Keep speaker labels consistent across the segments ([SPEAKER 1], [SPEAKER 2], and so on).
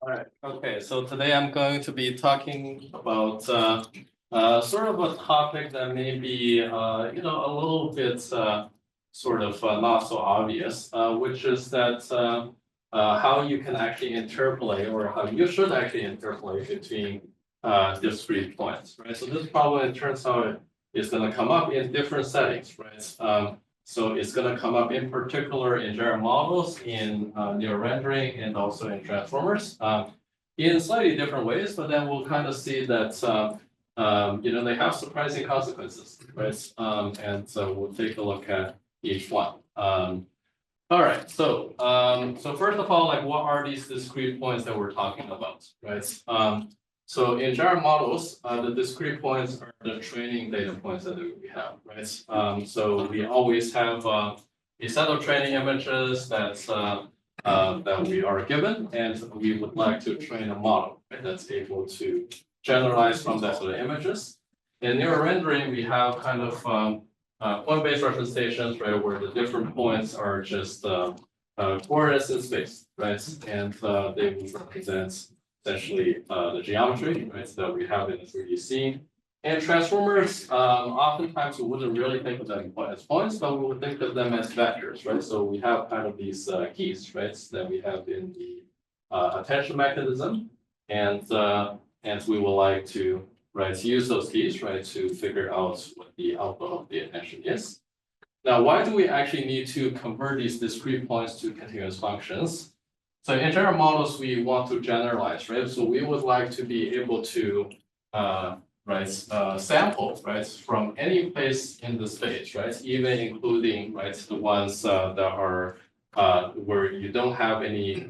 [SPEAKER 1] All right. Okay. So today I'm going to be talking about sort of a topic that may be a little bit sort of not so obvious, which is that how you can actually interpolate, or how you should actually interpolate between discrete points, right? So this problem, it turns out, is going to come up in different settings, right? So it's going to come up in particular in general models, in neural rendering, and also in transformers in slightly different ways. But then we'll kind of see that they have surprising consequences, right? And so we'll take a look at each one. All right. So first of all, like, what are these discrete points that we're talking about, right? So in general models, the discrete points are the training data points that we have, right? So we always have a set of training images that we are given, and we would like to train a model, right, that's able to generalize from that set of images. In neural rendering, we have kind of point-based representations, right, where the different points are just coordinates in space, right? And they will represent essentially the geometry, right, that we have in the 3D scene. And transformers, oftentimes we wouldn't really think of them as points, but we would think of them as vectors, right? So we have kind of these keys, right, that we have in the attention mechanism, and we would like to, right, use those keys, right, to figure out what the output of the attention is. Now, why do we actually need to convert these discrete points to continuous functions? So in general models, we want to generalize, right? So we would like to be able to sample, right, from any place in the space, right, even including, right, the ones that are where you don't have any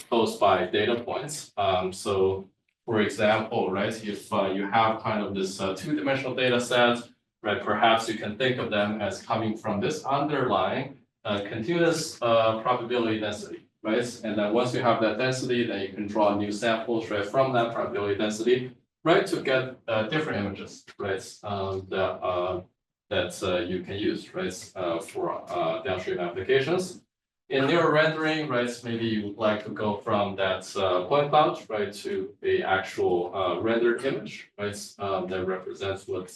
[SPEAKER 1] close by data points. So for example, right, if you have kind of this two-dimensional data set, right, perhaps you can think of them as coming from this underlying continuous probability density, right? And then once you have that density, then you can draw new samples, right, from that probability density, right, to get different images, right, that you can use, right, for downstream applications. In neural rendering, right, maybe you would like to go from that point cloud, right, to a actual rendered image, right, that represents what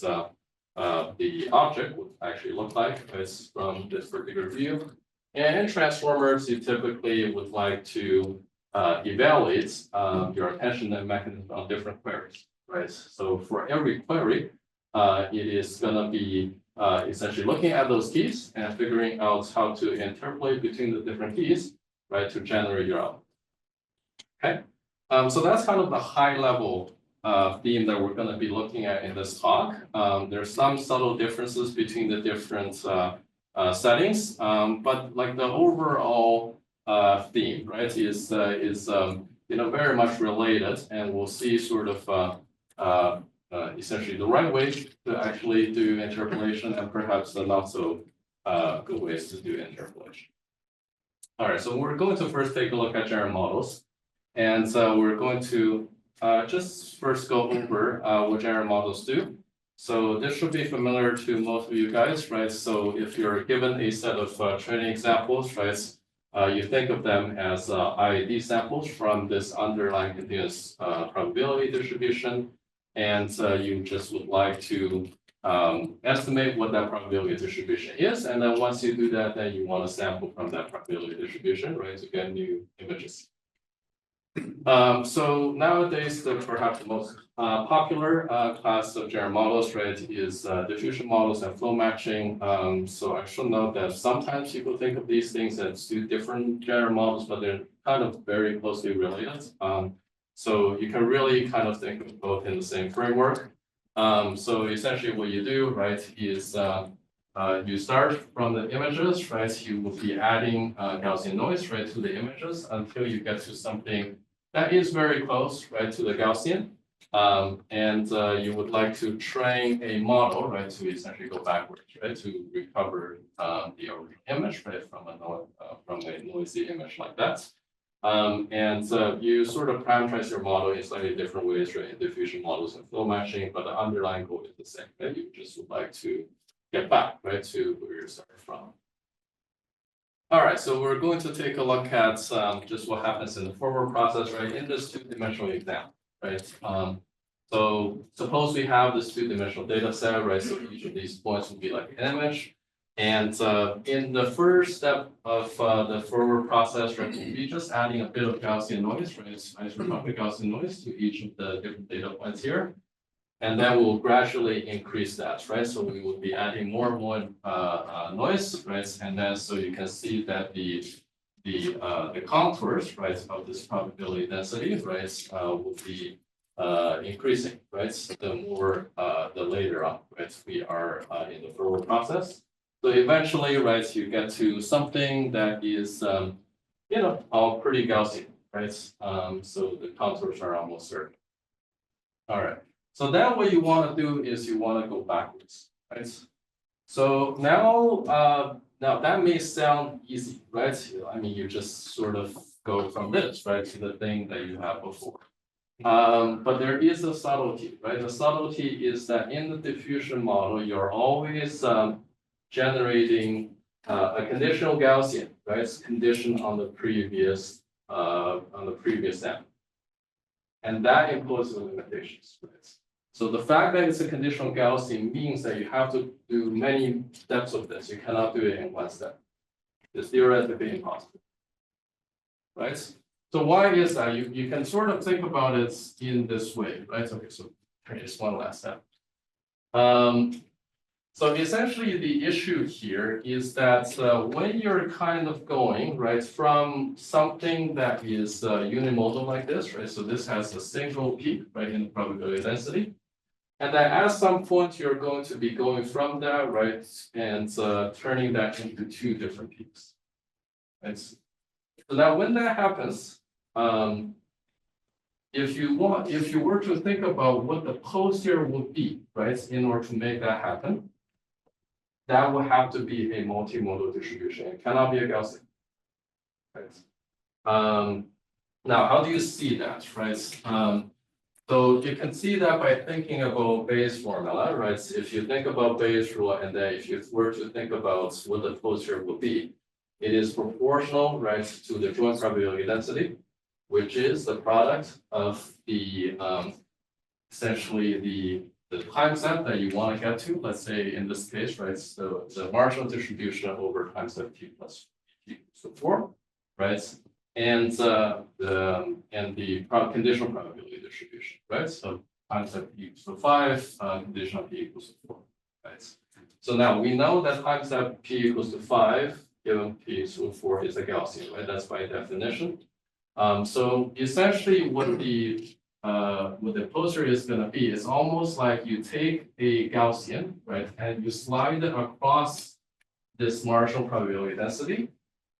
[SPEAKER 1] the object would actually look like, right, from this particular view. And in transformers, you typically would like to evaluate your attention mechanism on different queries, right? So for every query, it is going to be essentially looking at those keys and figuring out how to interpolate between the different keys, right, to generate your output. Okay, so that's kind of the high level theme that we're going to be looking at in this talk. There's some subtle differences between the different settings, but like the overall theme, right, is very much related, and we'll see sort of essentially the right way to actually do interpolation, and perhaps the not so good ways to do interpolation. All right, so we're going to first take a look at general models, and we're going to just first go over what general models do. So this should be familiar to most of you guys, right? So if you're given a set of training examples, right, you think of them as IID samples from this underlying continuous probability distribution, and you just would like to estimate what that probability distribution is, and then once you do that, then you want to sample from that probability distribution, right, to get new images. So nowadays, perhaps the most popular class of general models, right, is diffusion models and flow matching. So I should note that sometimes people think of these things as two different general models, but they're kind of very closely related. So you can really kind of think of both in the same framework. So essentially what you do, right, is you start from the images, right? You will be adding Gaussian noise, right, to the images until you get to something that is very close, right, to the Gaussian. And you would like to train a model, right, to essentially go backwards, right, to recover the original image, right, from a noisy image like that. And you sort of parameterize your model in slightly different ways, right, in diffusion models and flow matching, but the underlying goal is the same, right? You just would like to get back, right, to where you started from. All right, so we're going to take a look at just what happens in the forward process, right, in this two-dimensional exam, right? So suppose we have this two-dimensional data set, right? So each of these points will be like an image. And in the first step of the forward process, right, we'll be just adding a bit of Gaussian noise, right? Isotropic Gaussian noise to each of the different data points here. And then we'll gradually increase that, right? So we will be adding more and more noise, right? And then so you can see that the contours, right, of this probability density, right, will be increasing, right? The more the later on, right, we are in the forward process. So eventually, right, you get to something that is, you know, all pretty Gaussian, right? So the contours are almost certain. All right. So then what you want to do is you want to go backwards, right? So now, now that may sound easy, right? I mean, you just sort of go from this, right, to the thing that you had before. But there is a subtlety, right? The subtlety is that in the diffusion model, you're always generating a conditional Gaussian, right? It's conditioned on the previous step. And that imposes limitations, right? So the fact that it's a conditional Gaussian means that you have to do many steps of this. You cannot do it in one step. It's theoretically impossible, right? So why is that? You can sort of think about it in this way, right? Okay, so just one last step. So essentially the issue here is that when you're kind of going, right, from something that is unimodal like this, right? So this has a single peak, right, in the probability density. And then at some point, you're going to be going from that, right, and turning that into two different peaks, right? So now when that happens, if you were to think about what the pose here would be, right, in order to make that happen, that would have to be a multimodal distribution. It cannot be a Gaussian, right? Now, how do you see that, right? So you can see that by thinking about Bayes formula, right? If you think about Bayes rule, and then if you were to think about what the closure would be, it is proportional, right, to the joint probability density, which is the product of the essentially the time step that you want to get to. Let's say in this case, right? So the marginal distribution over time step t plus t equals to 4, right? And the conditional probability distribution, right? So time step p equals to 5, conditional p equals to 4, right? So now we know that time step p equals to 5 given p equals to 4 is a Gaussian, right? That's by definition. So essentially what the closure is going to be is almost like you take a Gaussian, right, and you slide it across this marginal probability density,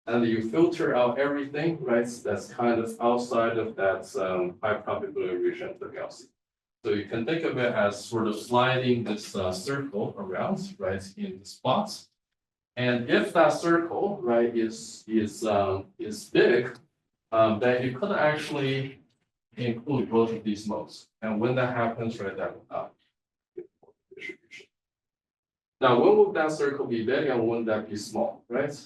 [SPEAKER 1] and you filter out everything, right, that's kind of outside of that high probability region of the Gaussian. So you can think of it as sort of sliding this circle around, right, in the spots. And if that circle, right, is big, then you could actually include both of these modes. And when that happens, right, that will be distribution. Now, when will that circle be big and when that be small, right?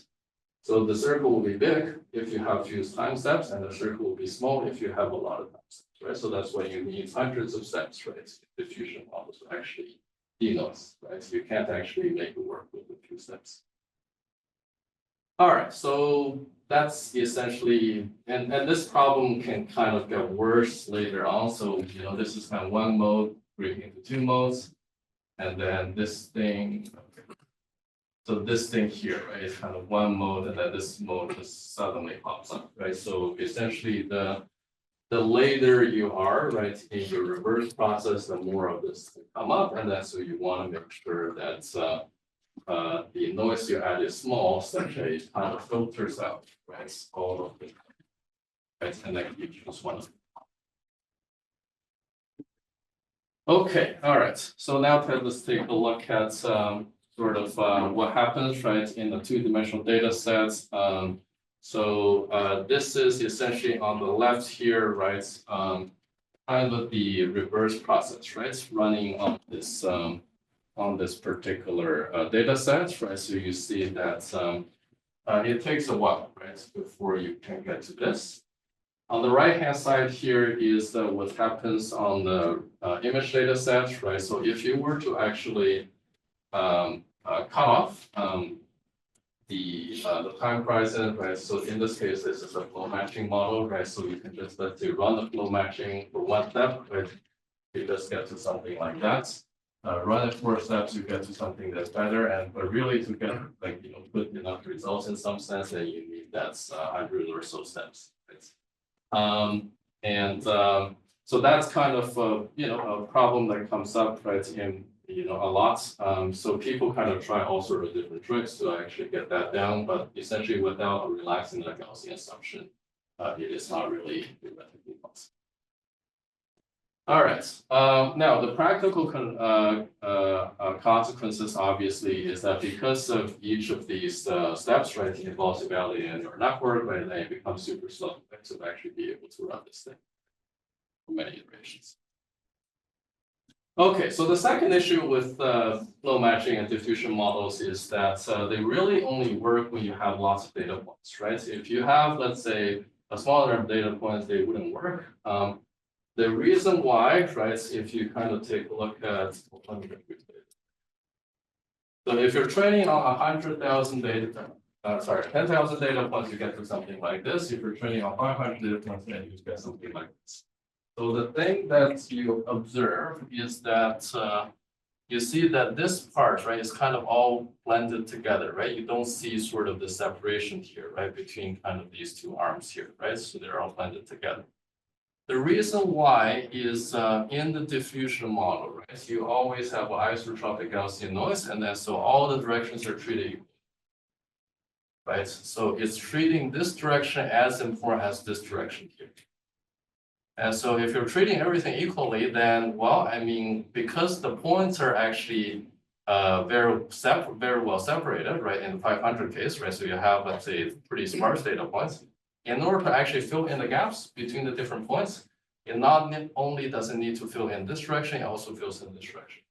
[SPEAKER 1] So the circle will be big if you have few time steps, and the circle will be small if you have a lot of time steps, right? So that's why you need hundreds of steps, right? Diffusion models to actually denote, right? So you can't actually make it work with a few steps. All right, so that's essentially, and this problem can kind of get worse later on. So, you know, this is kind of one mode breaking into two modes. And then this thing, so this thing here, right, is kind of one mode, and then this mode just suddenly pops up, right? So essentially the later you are, right, in your reverse process, the more of this can come up. And then so you want to make sure that the noise you add is small, such that it kind of filters out, right, all of the, right, and then you choose one. Okay, all right. So now let's take a look at sort of what happens, right, in the two-dimensional data sets. So this is essentially on the left here, right, kind of the reverse process, right, running on this particular data set, right? So you see that it takes a while, right, before you can get to this. On the right-hand side here is what happens on the image data set, right? So if you were to actually cut off the time horizon, right? So in this case, this is a flow matching model, right? So you can just, let's say, run the flow matching for one step, right? You just get to something like that. Run it 4 steps, you get to something that's better. And but really to get like good enough results in some sense, then you need that 100 or so steps, right? So that's kind of a problem that comes up, right, in a lot. So people kind of try all sort of different tricks to actually get that down, but essentially without relaxing the Gaussian assumption, it is not really theoretically possible. All right. Now the practical consequences obviously is that because of each of these steps, right, it involves evaluating your network, right, and then it becomes super slow, right, to actually be able to run this thing for many iterations. Okay, so the second issue with flow matching and diffusion models is that they really only work when you have lots of data points, right? If you have, let's say, a smaller number of data points, they wouldn't work. The reason why, right, if you kind of take a look at, so if you're training on 100,000 data, 10,000 data points, you get to something like this. If you're training on 500 data points, then you get something like this. So the thing that you observe is that you see that this part, right, is kind of all blended together, right? You don't see sort of the separation here, right, between kind of these two arms here, right? So they're all blended together. The reason why is in the diffusion model, right? You always have an isotropic Gaussian noise, and then so all the directions are treated equal, right? So it's treating this direction as important as this direction here. And so if you're treating everything equally, then, well, I mean, because the points are actually very well separated, right, in the 500 case, right? So you have, let's say, pretty sparse data points. In order to actually fill in the gaps between the different points, it not only doesn't need to fill in this direction, it also fills in this direction,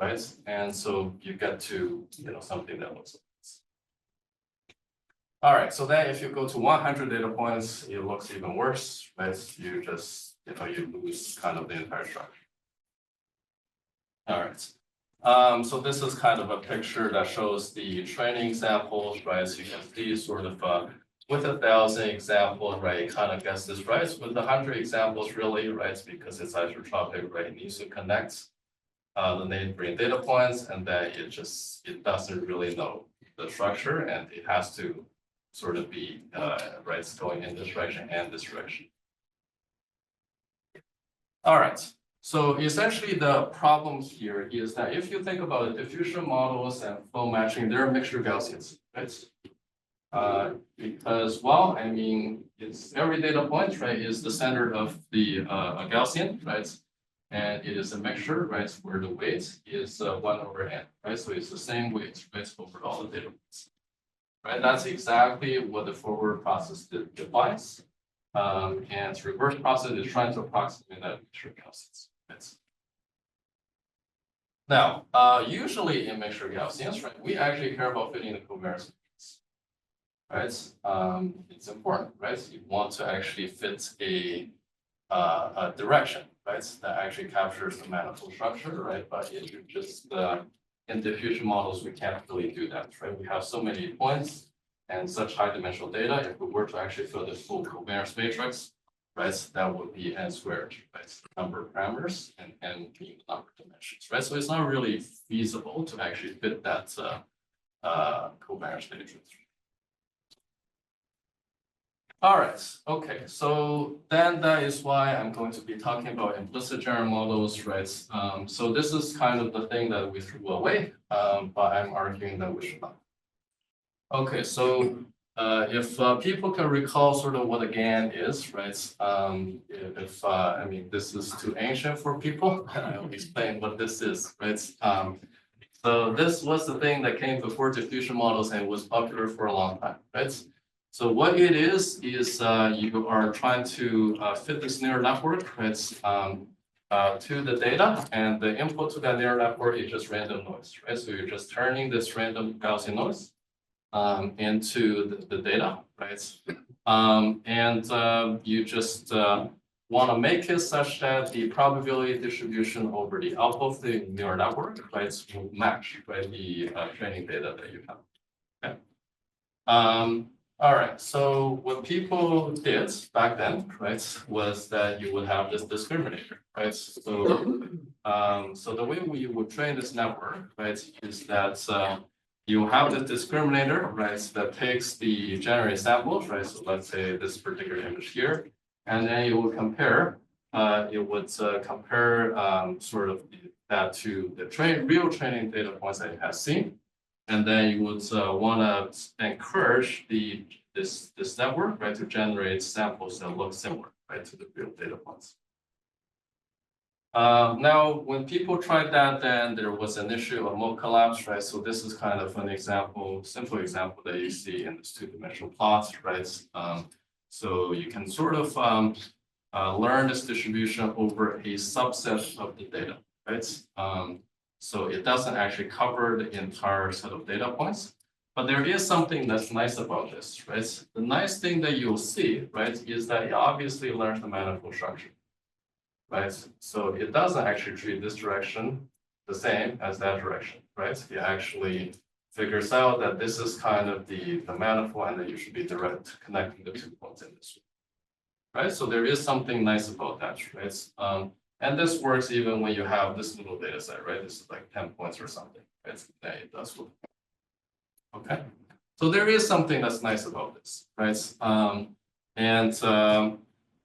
[SPEAKER 1] right? And so you get to, something that looks like this. All right, so then if you go to 100 data points, it looks even worse, right? You just, you lose kind of the entire structure. All right. So this is kind of a picture that shows the training examples, right? So you can see sort of with 1,000 examples, right, it kind of gets this right. With 100 examples, really, right, because it's isotropic, right, it needs to connect the neighboring data points, and then it doesn't really know the structure, and it has to sort of be right, going in this direction and this direction. All right. So essentially, the problem here is that if you think about the diffusion models and flow matching, they're a mixture of Gaussians, right? Because, well, I mean, it's every data point, right, is the center of the Gaussian, right? And it is a mixture, right, where the weight is 1/n, right? So it's the same weight, right, over all the data points, right? That's exactly what the forward process defines. And the reverse process is trying to approximate that mixture of Gaussians, right? Now, usually in mixture Gaussians, right, we actually care about fitting the covariance. Right, it's important, right? You want to actually fit a direction, right? That actually captures the manifold structure, right? But if you just in diffusion models, we can't really do that, right? We have so many points and such high dimensional data. If we were to actually fill the full covariance matrix, right, that would be n squared, right? Number of parameters and n being the number of dimensions, right? So it's not really feasible to actually fit that covariance matrix. All right, okay, so then that is why I'm going to be talking about implicit general models, right? So this is kind of the thing that we threw away, but I'm arguing that we should not. Okay, so if people can recall sort of what a GAN is, right? I mean, this is too ancient for people, I'll explain what this is, right? So this was the thing that came before diffusion models and was popular for a long time, right? So what it is you are trying to fit this neural network, right, to the data, and the input to that neural network is just random noise, right? So you're just turning this random Gaussian noise into the data, right? You just want to make it such that the probability distribution over the output of the neural network, right, will match, right, the training data that you have. Okay. All right. So what people did back then, right, was that you would have this discriminator, right? So so the way we would train this network, right, is that you have the discriminator, right, that takes the generated samples, right? So let's say this particular image here, and then you will compare. It would compare sort of that to the real training data points that it has seen, and then you would want to encourage this network, right, to generate samples that look similar, right, to the real data points. Now, when people tried that, then there was an issue of mode collapse, right? So this is kind of an example, simple example that you see in this two-dimensional plot, right? So you can sort of learn this distribution over a subset of the data, right? So it doesn't actually cover the entire set of data points. But there is something that's nice about this, right? The nice thing that you'll see, right, is that it obviously learns the manifold structure. Right, so it doesn't actually treat this direction the same as that direction, right? It actually figures out that this is kind of the manifold, and that you should be direct connecting the 2 points in this way, right? So there is something nice about that, right? And this works even when you have this little data set, right? This is like 10 points or something, right? Then it does work. Okay, so there is something that's nice about this, right?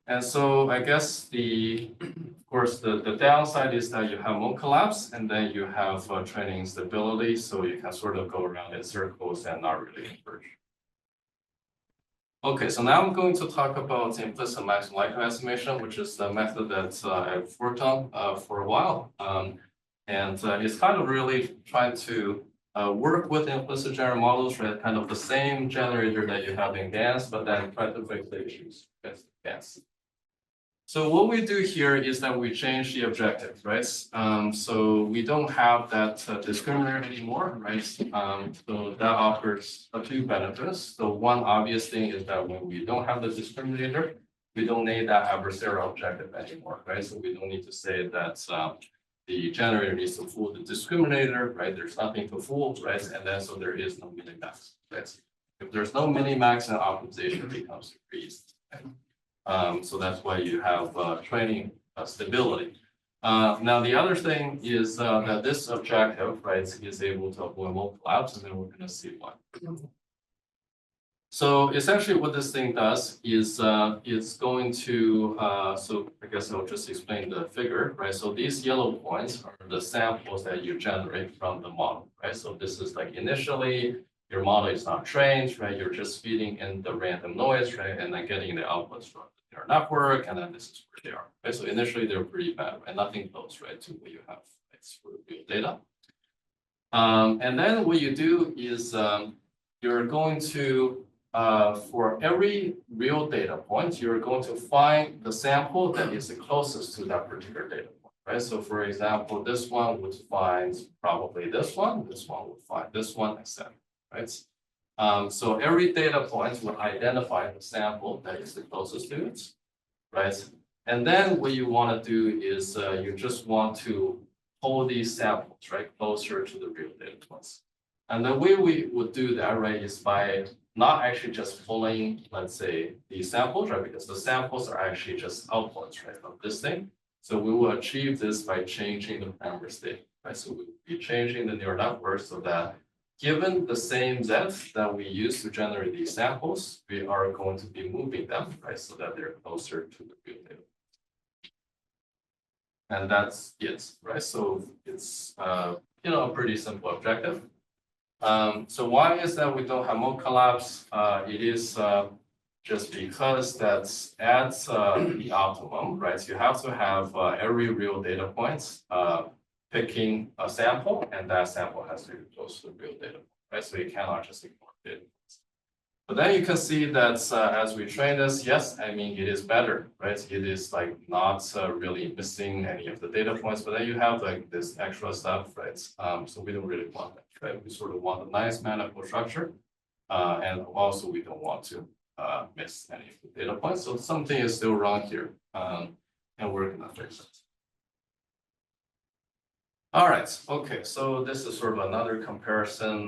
[SPEAKER 1] And so I guess of course, the downside is that you have mode collapse, and then you have training instability, so you can sort of go around in circles and not really converge. Okay, so now I'm going to talk about implicit maximum likelihood estimation, which is the method that I've worked on for a while. And it's kind of really trying to work with implicit general models, right? Kind of the same generator that you have in GANs, but then try to fix the issues with GANs. So what we do here is that we change the objective, right? So we don't have that discriminator anymore, right? So that offers 2 benefits. The one obvious thing is that when we don't have the discriminator, we don't need that adversarial objective anymore, right? So we don't need to say that the generator needs to fool the discriminator, right? There's nothing to fool, right? And then so there is no minimax, right? If there's no minimax, then optimization becomes decreased. Right? So that's why you have training stability. Now, the other thing is that this objective, right, is able to avoid mode collapse, and then we're going to see why. So essentially what this thing does is it's going to, so I guess I'll just explain the figure, right? So these yellow points are the samples that you generate from the model, right? So this is like initially, your model is not trained, right? You're just feeding in the random noise, right? And then getting the outputs from your network, and then this is where they are, right? So initially they're pretty bad, right? Nothing close, right, to what you have, right, for real data. And then what you do is you're going to, for every real data point, you're going to find the sample that is the closest to that particular data point, right? So for example, this one would find probably this one would find this one, etc. Right? So every data point will identify the sample that is the closest to it, right? And then what you want to do is you just want to pull these samples, right, closer to the real data points. And the way we would do that, right, is by not actually just pulling, let's say, these samples, right, because the samples are actually just outputs, right, of this thing. So we will achieve this by changing the parameter state, right? So we'll be changing the neural network so that given the same depth that we use to generate these samples, we are going to be moving them, right, so that they're closer to the real data. And that's it, right? So it's you know, a pretty simple objective. So why is that we don't have mode collapse? It is just because that's at the optimum, right? You have to have every real data point picking a sample, and that sample has to be close to the real data point, right? So you cannot just ignore data points. But then you can see that as we train this, yes, I mean, it is better, right? It is like not really missing any of the data points, but then you have like this extra stuff, right? So we don't really want that, right? We sort of want a nice manifold structure. And also we don't want to miss any of the data points. So something is still wrong here, and we're gonna fix it. All right, okay, so this is sort of another comparison.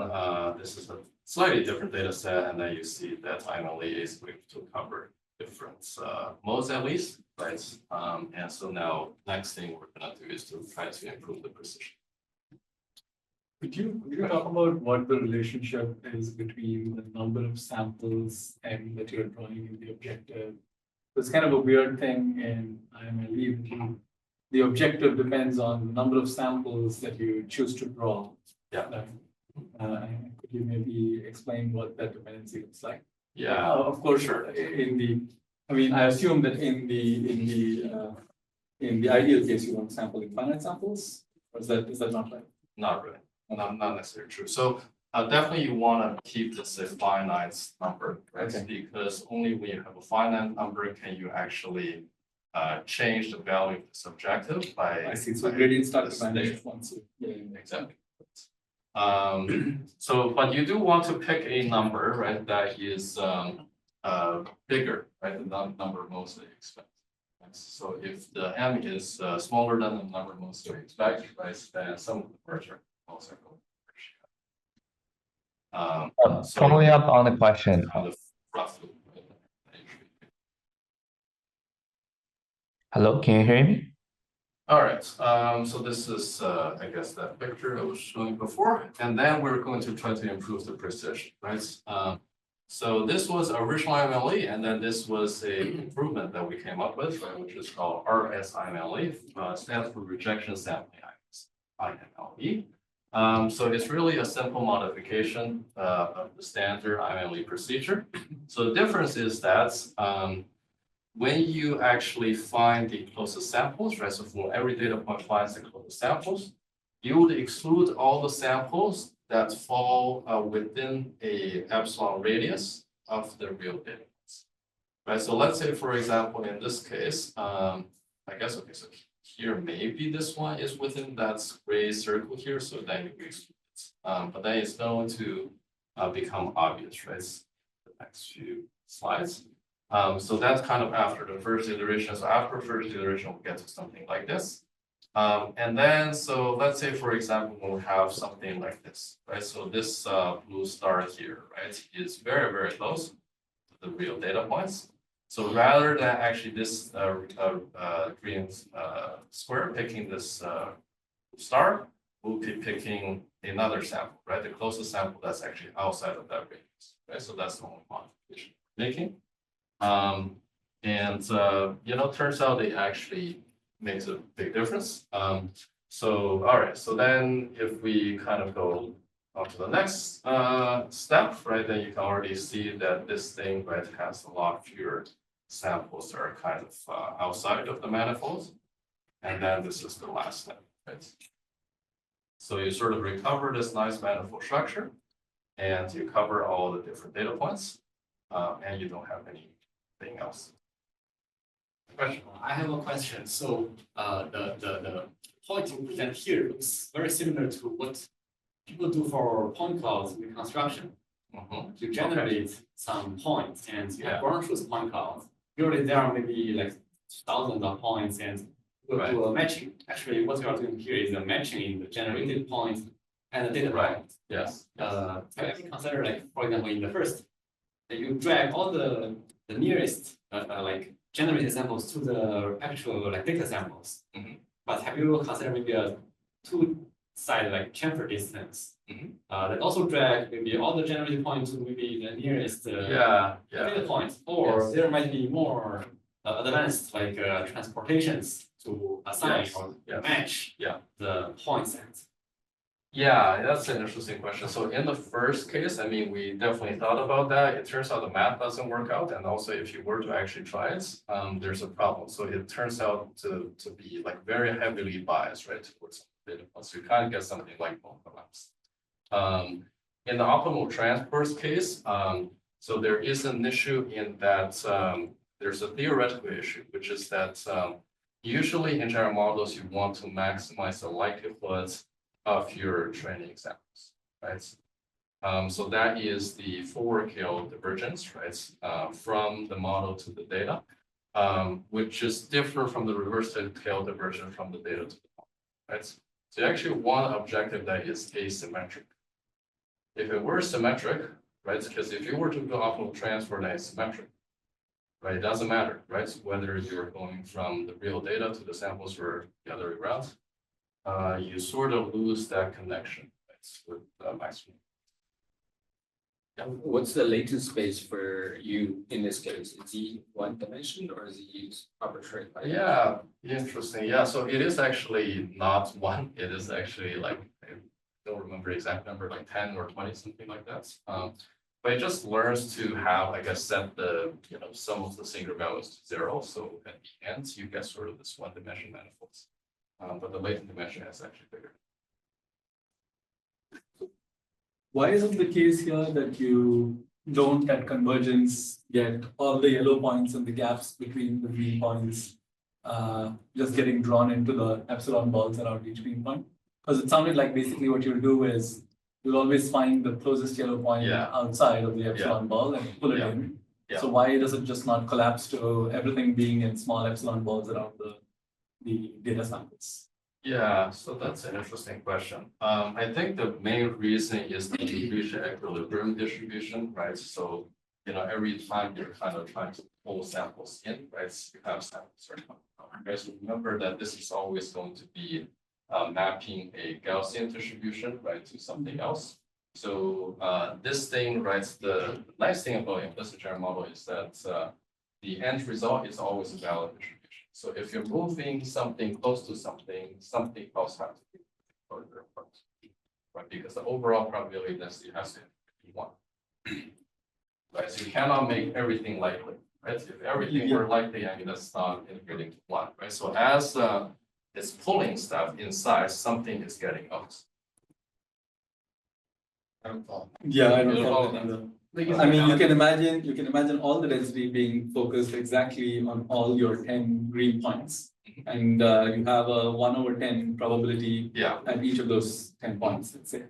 [SPEAKER 1] This is a slightly different data set, and then you see that IMLE is going to cover different modes at least, right? And so now next thing we're gonna do is to try to improve the precision.
[SPEAKER 2] Could you talk about what the relationship is between the number of samples and that you're drawing in the objective? It's kind of a weird thing in IMLE that the objective depends on the number of samples that you choose to draw.
[SPEAKER 1] Yeah.
[SPEAKER 2] Could you maybe explain what that dependency looks like?
[SPEAKER 1] Yeah,
[SPEAKER 2] of course.
[SPEAKER 1] sure.
[SPEAKER 2] I assume that in the ideal case you want to sample infinite samples, or is that not right?
[SPEAKER 1] Not really. Not necessarily true. So definitely you want to keep this a finite number, right?
[SPEAKER 2] Okay.
[SPEAKER 1] Because only when you have a finite number can you actually change the value of the subjective by.
[SPEAKER 2] I see. So gradient start
[SPEAKER 1] this
[SPEAKER 2] to vanish once. Yeah.
[SPEAKER 1] Exactly. So, but you do want to pick a number, right? That is bigger, right? The number of modes that you expect. Right? So if the m is smaller than the number of modes that you expect, right? Then some of the merger also go. So
[SPEAKER 3] following up on the question.
[SPEAKER 1] kind of roughly, right?
[SPEAKER 3] Hello, can you hear me?
[SPEAKER 1] All right, so this is, I guess, that picture I was showing before, and then we're going to try to improve the precision, right? So this was original IMLE, and then this was a improvement that we came up with, right, which is called RS-IMLE, stands for rejection sampling IMLE. So it's really a simple modification of the standard IMLE procedure. So the difference is that when you actually find the closest samples, right? So for every data point finds the closest samples, you would exclude all the samples that fall within a epsilon radius of the real data points, right? So let's say, for example, in this case, I guess, okay, so here maybe this one is within that gray circle here, so then you exclude it. But then it's going to become obvious, right? The next few slides. So that's kind of after the first iteration. So after first iteration, we'll get to something like this. And then, so let's say, for example, we'll have something like this, right? So this blue star here, right, is very, very close to the real data points. So rather than actually this green square picking this star, we'll be picking another sample, right? The closest sample that's actually outside of that radius, right? So that's the only modification we're making. Turns out it actually makes a big difference. So, all right, so then if we kind of go on to the next step, right, then you can already see that this thing, right, has a lot fewer samples that are kind of outside of the manifolds. And then this is the last step, right? So you sort of recover this nice manifold structure and you cover all the different data points and you don't have anything else. Question?
[SPEAKER 4] I have a question. So the point you present here looks very similar to what people do for point clouds in construction. You generate some points and you have branch those point clouds. Usually there are maybe like thousands of points and we'll do a matching. Actually, what we are doing here is a matching in the generated points and the data point.
[SPEAKER 1] Yes.
[SPEAKER 4] Have you considered, like, for example, in the first, you drag all the nearest like generated samples to the actual like data samples. But have you considered maybe a two-side like chamfer distance that also drag maybe all the generated points to maybe the nearest data point, or there might be more advanced like transportations to assign or match the point sets?
[SPEAKER 1] Yeah, that's an interesting question. So in the first case, I mean, we definitely thought about that. It turns out the math doesn't work out. And also if you were to actually try it, there's a problem. So it turns out to be like very heavily biased, right, towards data points. So you kind of get something like bone collapse. In the optimal transport case, so there is an issue in that there's a theoretical issue, which is that usually in general models, you want to maximize the likelihood of your training examples, right? So that is the forward tail divergence, right? From the model to the data, which is different from the reverse tail divergence from the data to the model, right? So you actually want an objective that is asymmetric. If it were symmetric, right? Because if you were to do optimal transfer that is symmetric, right? It doesn't matter, right? Whether you're going from the real data to the samples or the other way around, you sort of lose that connection, right, with maximum.
[SPEAKER 5] What's the latent space for you in this case? Is it one dimension or is it arbitrary?
[SPEAKER 1] Yeah, interesting. Yeah, so it is actually not one. It is actually like, I don't remember the exact number, like 10 or 20, something like that. But it just learns to have, I guess, set the, sum of the singular values to 0. So at the end, you get sort of this one dimension manifolds. But the latent dimension is actually bigger.
[SPEAKER 2] Why is it the case here that you don't at convergence get all the yellow points and the gaps between the green points just getting drawn into the epsilon balls around each green point? Because it sounded like basically what you'll do is you'll always find the closest yellow point outside of the epsilon ball and pull it in.
[SPEAKER 1] Yeah.
[SPEAKER 2] So why does it just not collapse to everything being in small epsilon balls around the data samples?
[SPEAKER 1] Yeah, so that's an interesting question. I think the main reason is the diffusion equilibrium distribution, right? So, every time you're kind of trying to pull samples in, right? You have samples right? Okay, so remember that this is always going to be mapping a Gaussian distribution, right, to something else. So this thing, right, the nice thing about implicit general model is that the end result is always a valid distribution. So if you're moving something close to something, something else has to be further apart, right? Because the overall probability density has to be 1. Right, so you cannot make everything likely, right? If everything were likely, I mean, that's not integrating to 1, right? So as it's pulling stuff inside, something is getting out.
[SPEAKER 2] Yeah, I
[SPEAKER 1] You
[SPEAKER 2] don't
[SPEAKER 1] don't
[SPEAKER 2] follow
[SPEAKER 1] follow
[SPEAKER 2] that either.
[SPEAKER 1] Like,
[SPEAKER 2] I mean, you can imagine all the density being focused exactly on all your 10 green points. And you have a 1/10 probability at each of those 10 points, let's say.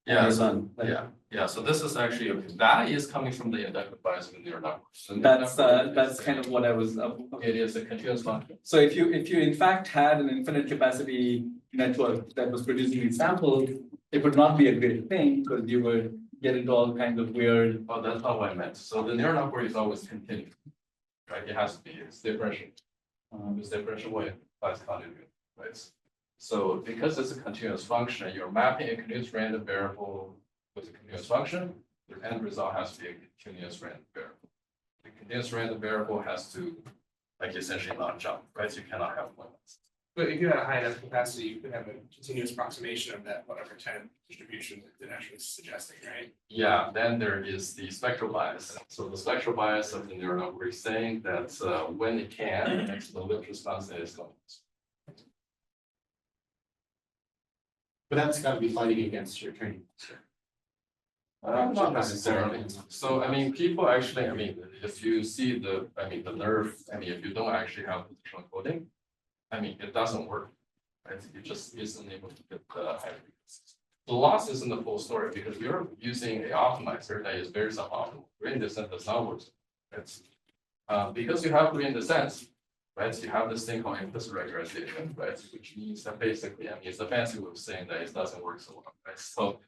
[SPEAKER 1] Yeah,
[SPEAKER 2] And
[SPEAKER 1] so,
[SPEAKER 2] you're done.
[SPEAKER 1] yeah. So this is actually, that is coming from the inductive bias of the neural network. So
[SPEAKER 2] That's kind of what I was.
[SPEAKER 1] It is a continuous function.
[SPEAKER 2] So if you in fact had an infinite capacity network that was producing these samples, it would not be a great thing because you would get into all kinds of weird.
[SPEAKER 1] Oh, that's not what I meant. So the neural network is always continuous, right? It has to be, it's differential. It's differential way, but it's continuous, right? So because it's a continuous function, you're mapping a continuous random variable with a continuous function, the end result has to be a continuous random variable. The continuous random variable has to, like, essentially not jump, right? So you cannot have limits.
[SPEAKER 6] But if you had a high enough capacity, you could have a continuous approximation of that whatever 10 distribution that actually is suggesting, right?
[SPEAKER 1] Yeah, then there is the spectral bias. So the spectral bias of the neural network is saying that when it can, the lift response is going.
[SPEAKER 6] But that's got to be fighting against your training.
[SPEAKER 1] Not necessarily. So, I mean, people actually, I mean, if you see the nerve, I mean, if you don't actually have additional coding, I mean, it doesn't work, right? It just isn't able to get the high frequencies. The loss isn't the full story because you're using an optimizer that is very suboptimal. Gradient descent does not work. It's because you have gradient descent, right? So you have this thing called implicit regularization, right? Which means that basically, I mean, it's a fancy way of saying that it doesn't work so well, right? So,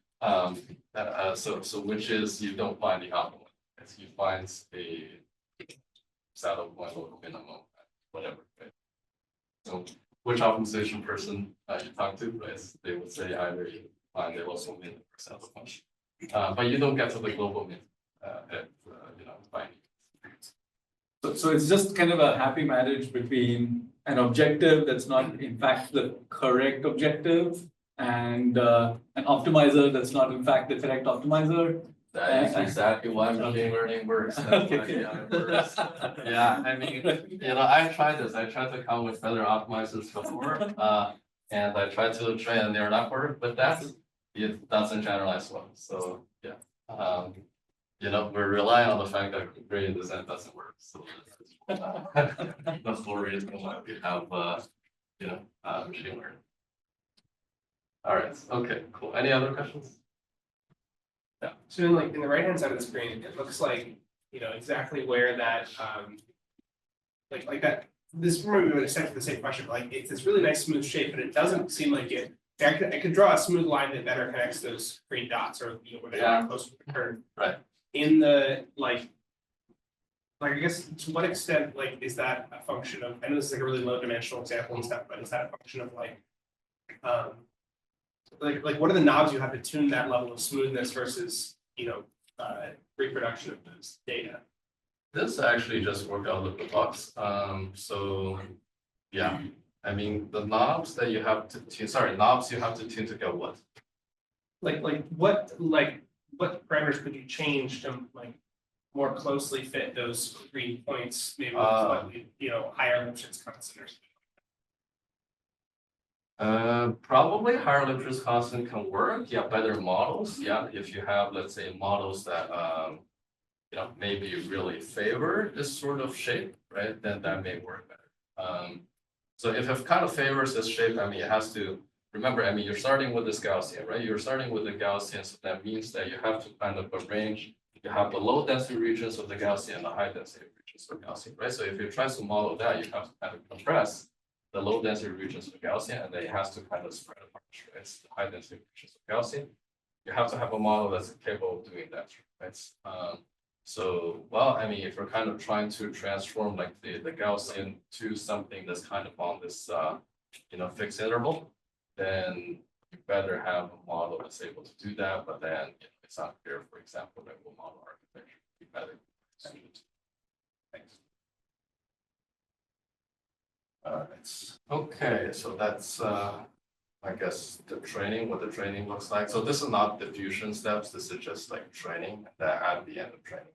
[SPEAKER 1] so which is you don't find the optimal, right? You find a saddle point local minimum, whatever, right? So which optimization person you talk to, right? They would say either you find a local min or saddle function, but you don't get to the global min at finding.
[SPEAKER 2] So it's just kind of a happy marriage between an objective that's not in fact the correct objective and an optimizer that's not in fact the correct optimizer.
[SPEAKER 1] That is exactly why machine learning works. That's why AI works. Yeah, I mean, I tried this. I tried to come with better optimizers before, and I tried to train a neural network, but it doesn't generalize well. So yeah, we're relying on the fact that gradient descent doesn't work. So that's the reason why we have machine learning. All right. Okay. Cool. Any other questions?
[SPEAKER 6] So in like in the right-hand side of the screen, it looks like, you know, exactly where that, like that, this might be essentially the same question, but like it's this really nice smooth shape, but it doesn't seem like it. I could draw a smooth line that better connects those green dots or, you know, where they are close to the curve.
[SPEAKER 1] Right.
[SPEAKER 6] In the, like I guess to what extent, like, is that a function of, I know this is like a really low dimensional example and stuff, but is that a function of like, like what are the knobs you have to tune that level of smoothness versus, you know, reproduction of those data?
[SPEAKER 1] This actually just worked out of the box. So yeah, I mean, the knobs that you have to tune, knobs you have to tune to get what?
[SPEAKER 6] Like what parameters could you change to like more closely fit those green points, maybe with slightly, you know, higher Lipschitz constant or something?
[SPEAKER 1] Probably higher Lipschitz constant can work. Yeah, better models. Yeah, if you have, let's say, models that you know, maybe really favor this sort of shape, right? Then that may work better. So if it kind of favors this shape, I mean, it has to remember. I mean, you're starting with this Gaussian, right? You're starting with the Gaussian, so that means that you have to kind of arrange. You have the low density regions of the Gaussian and the high density regions of the Gaussian, right? So if you're trying to model that, you have to kind of compress the low density regions of the Gaussian, and then it has to kind of spread apart, right? It's the high density regions of Gaussian. You have to have a model that's capable of doing that, right? So, well, I mean, if we're kind of trying to transform like the Gaussian to something that's kind of on this, you know, fixed interval, then you better have a model that's able to do that. But then, you know, it's not clear, for example, that will model architecture be better. Thanks. All right. Okay, so that's I guess the training, what the training looks like. So this is not diffusion steps. This is just like training that at the end of training.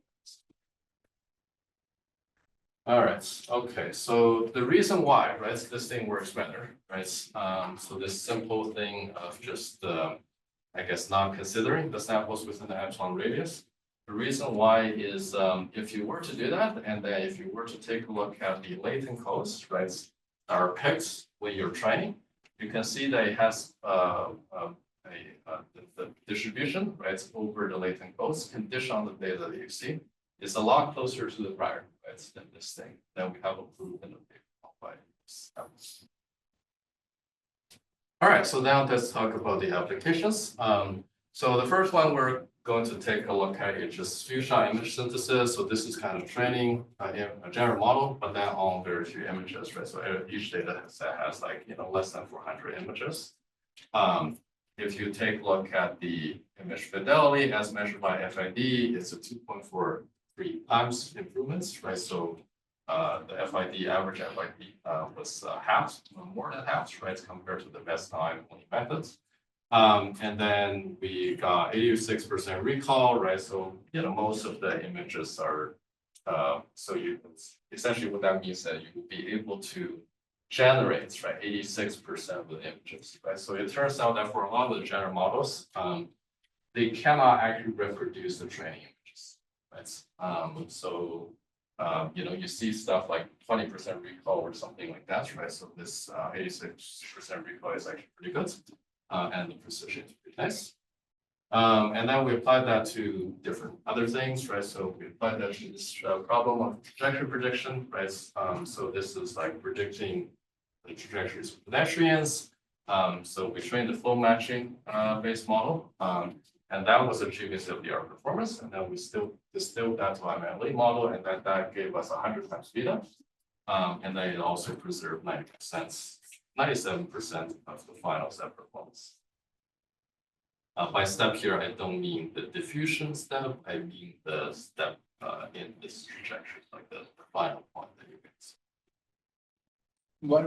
[SPEAKER 1] All right. Okay. So the reason why, right? This thing works better, right? So this simple thing of just I guess not considering the samples within the epsilon radius. The reason why is if you were to do that, and then if you were to take a look at the latent codes, right, are picked when you're training, you can see that it has the distribution, right, over the latent codes condition on the data that you see is a lot closer to the prior, right, than this thing that we have approved in the paper by this. All right, so now let's talk about the applications. So the first one we're going to take a look at is just few-shot image synthesis. So this is kind of training a general model, but then on very few images, right? So each data set has like, you know, less than 400 images. If you take a look at the image fidelity as measured by FID, it's a 2.43 times improvements, right? So the FID, average FID was half, more than half, right, compared to the best IMLE methods. And then we got 86% recall, right? So, you know, most of the images are, so you essentially what that means that you will be able to generate, right, 86% of the images, right? So it turns out that for a lot of the general models, they cannot actually reproduce the training images, right? You know, you see stuff like 20% recall or something like that, right? So this 86% recall is actually pretty good. And the precision is pretty nice. And then we applied that to different other things, right? So we applied that to this problem of trajectory prediction, right? So this is like predicting the trajectories of pedestrians. So we trained the flow matching based model. And that was achieving state-of-the-art performance. And then we still distilled that to IMLE model, and that gave us 100 times beta. And then it also preserved 90%, 97% of the final step performance. By step here, I don't mean the diffusion step, I mean the step in this trajectory, like the final point that you get.
[SPEAKER 2] Why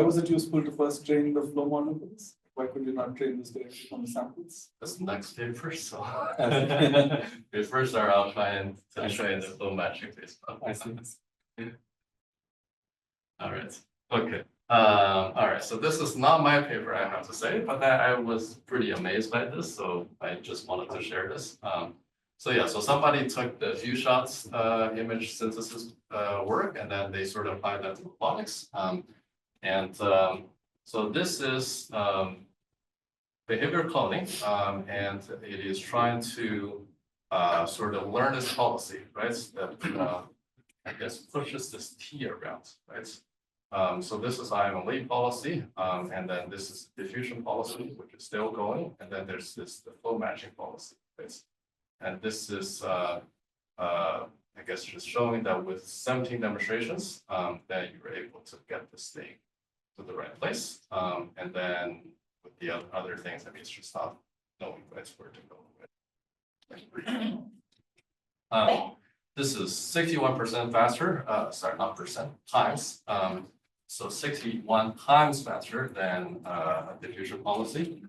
[SPEAKER 2] was it useful to first train the flow model for this? Why could you not train this directly from the samples?
[SPEAKER 1] That's the next paper, so we first are out trying to train the flow matching based on. All right. Okay. All right. So this is not my paper, I have to say, but I was pretty amazed by this, so I just wanted to share this. So yeah, so somebody took the few shots image synthesis work, and then they sort of applied that to robotics. So this is behavior cloning, and it is trying to sort of learn this policy, right? That I guess pushes this T around, right? So this is IMLE policy, and then this is diffusion policy, which is still going, and then there's the flow matching policy, right? And this is I guess just showing that with 17 demonstrations, that you were able to get this thing to the right place. And then with the other things, I mean, it's just not knowing where to go with. This is 61% faster, sorry, not percent, times. So 61 times faster than a diffusion policy.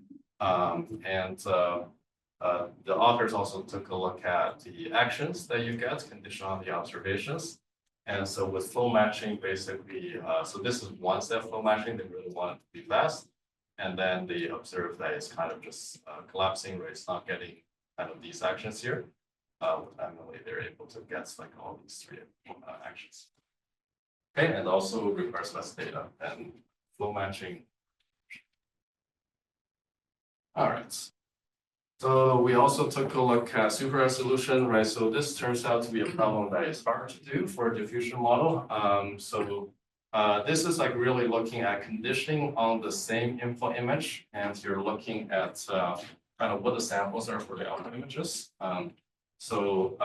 [SPEAKER 1] The authors also took a look at the actions that you get conditioned on the observations. And so with flow matching, basically, so this is one step flow matching, they really want it to be fast. And then they observe that it's kind of just collapsing, right? It's not getting kind of these actions here. With IMLE, they're able to get like all these three actions. Okay, and also requires less data and flow matching. All right. So we also took a look at super resolution, right? So this turns out to be a problem that is hard to do for a diffusion model. This is like really looking at conditioning on the same input image, and you're looking at kind of what the samples are for the output images. So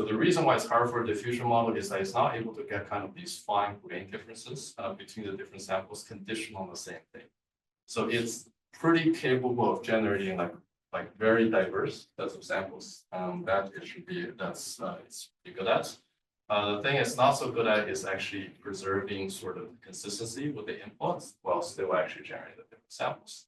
[SPEAKER 1] the reason why it's hard for a diffusion model is that it's not able to get kind of these fine grain differences between the different samples conditioned on the same thing. So it's pretty capable of generating like very diverse sets of samples. That it should be it's pretty good at. The thing it's not so good at is actually preserving sort of consistency with the inputs while still actually generating the different samples.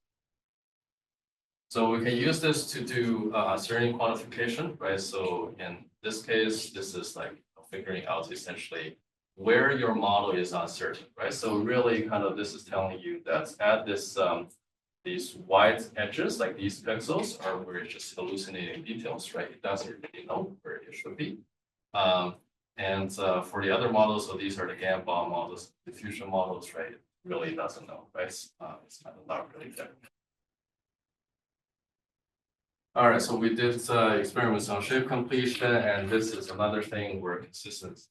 [SPEAKER 1] So we can use this to do uncertainty quantification, right? So in this case, this is like figuring out essentially where your model is uncertain, right? So really kind of this is telling you that at this these white edges, like these pixels, are where it's just hallucinating details, right? It doesn't really know where it should be. For the other models, so these are the Gaussian models, diffusion models, right? It really doesn't know, right? It's kind of not really there. All right, so we did experiments on shape completion, and this is another thing where consistency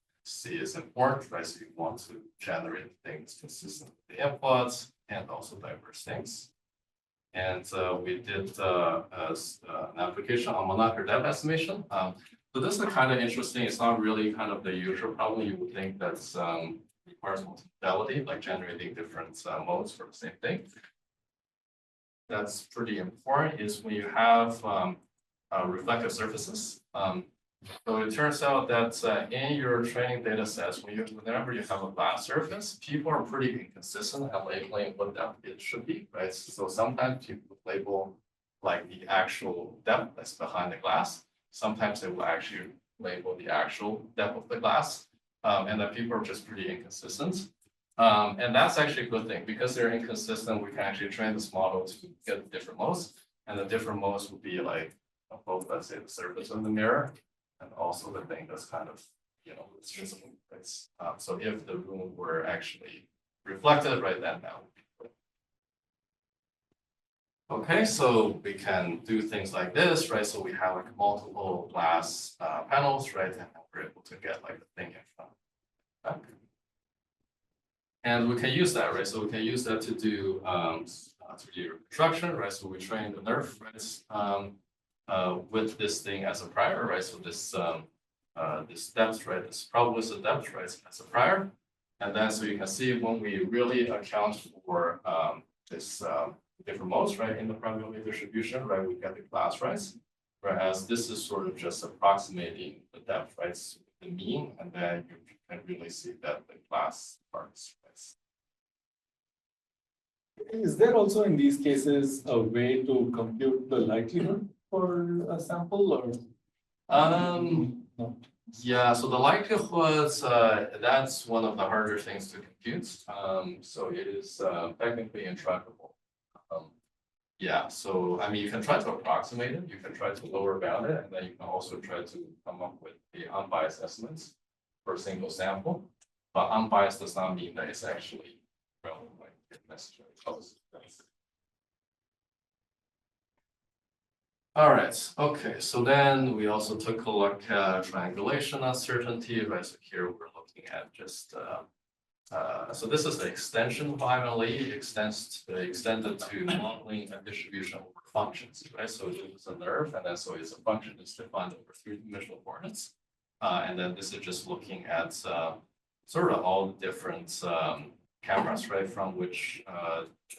[SPEAKER 1] is important, right? So you want to generate things consistent with the inputs and also diverse things. And we did an application on molecular depth estimation. So this is kind of interesting. It's not really kind of the usual problem. You would think that's requires multimodality, like generating different modes for the same thing. That's pretty important is when you have reflective surfaces. So it turns out that in your training data sets, whenever you have a glass surface, people are pretty inconsistent at labeling what depth it should be, right? So sometimes people label like the actual depth that's behind the glass. Sometimes they will actually label the actual depth of the glass. And that people are just pretty inconsistent. And that's actually a good thing because they're inconsistent. We can actually train this model to get different modes, and the different modes would be like both, let's say, the surface of the mirror, and also the thing that's kind of, it's visible. So if the room were actually reflected, right, then that would be good. Okay, so we can do things like this, right? So we have like multiple glass panels, right, and we're able to get like the thing in front. Okay. And we can use that, right? So we can use that to do 3D reconstruction, right? So we train the nerve, right? With this thing as a prior, right? So this this depth, right? This probabilistic depth, right? As a prior, and then so you can see when we really account for this different modes, right? In the probability distribution, right? We get the class rise, whereas this is sort of just approximating the depth, right? So the mean, and then you can really see that the class parts.
[SPEAKER 2] Is there also in these cases a way to compute the likelihood for a sample or? No.
[SPEAKER 1] Yeah, so the likelihoods, that's one of the harder things to compute. So it is technically intractable. Yeah, so I mean, you can try to approximate it, you can try to lower bound it, and then you can also try to come up with the unbiased estimates for a single sample. But unbiased does not mean that it's actually relevant, like necessarily close. All right, okay, so then we also took a look at triangulation uncertainty, right? So here we're looking at just, so this is the extension of IMLE, extended to modeling a distribution over functions, right? So it's a nerve, and then so it's a function that's defined over three-dimensional coordinates. And then this is just looking at sort of all the different cameras, right, from which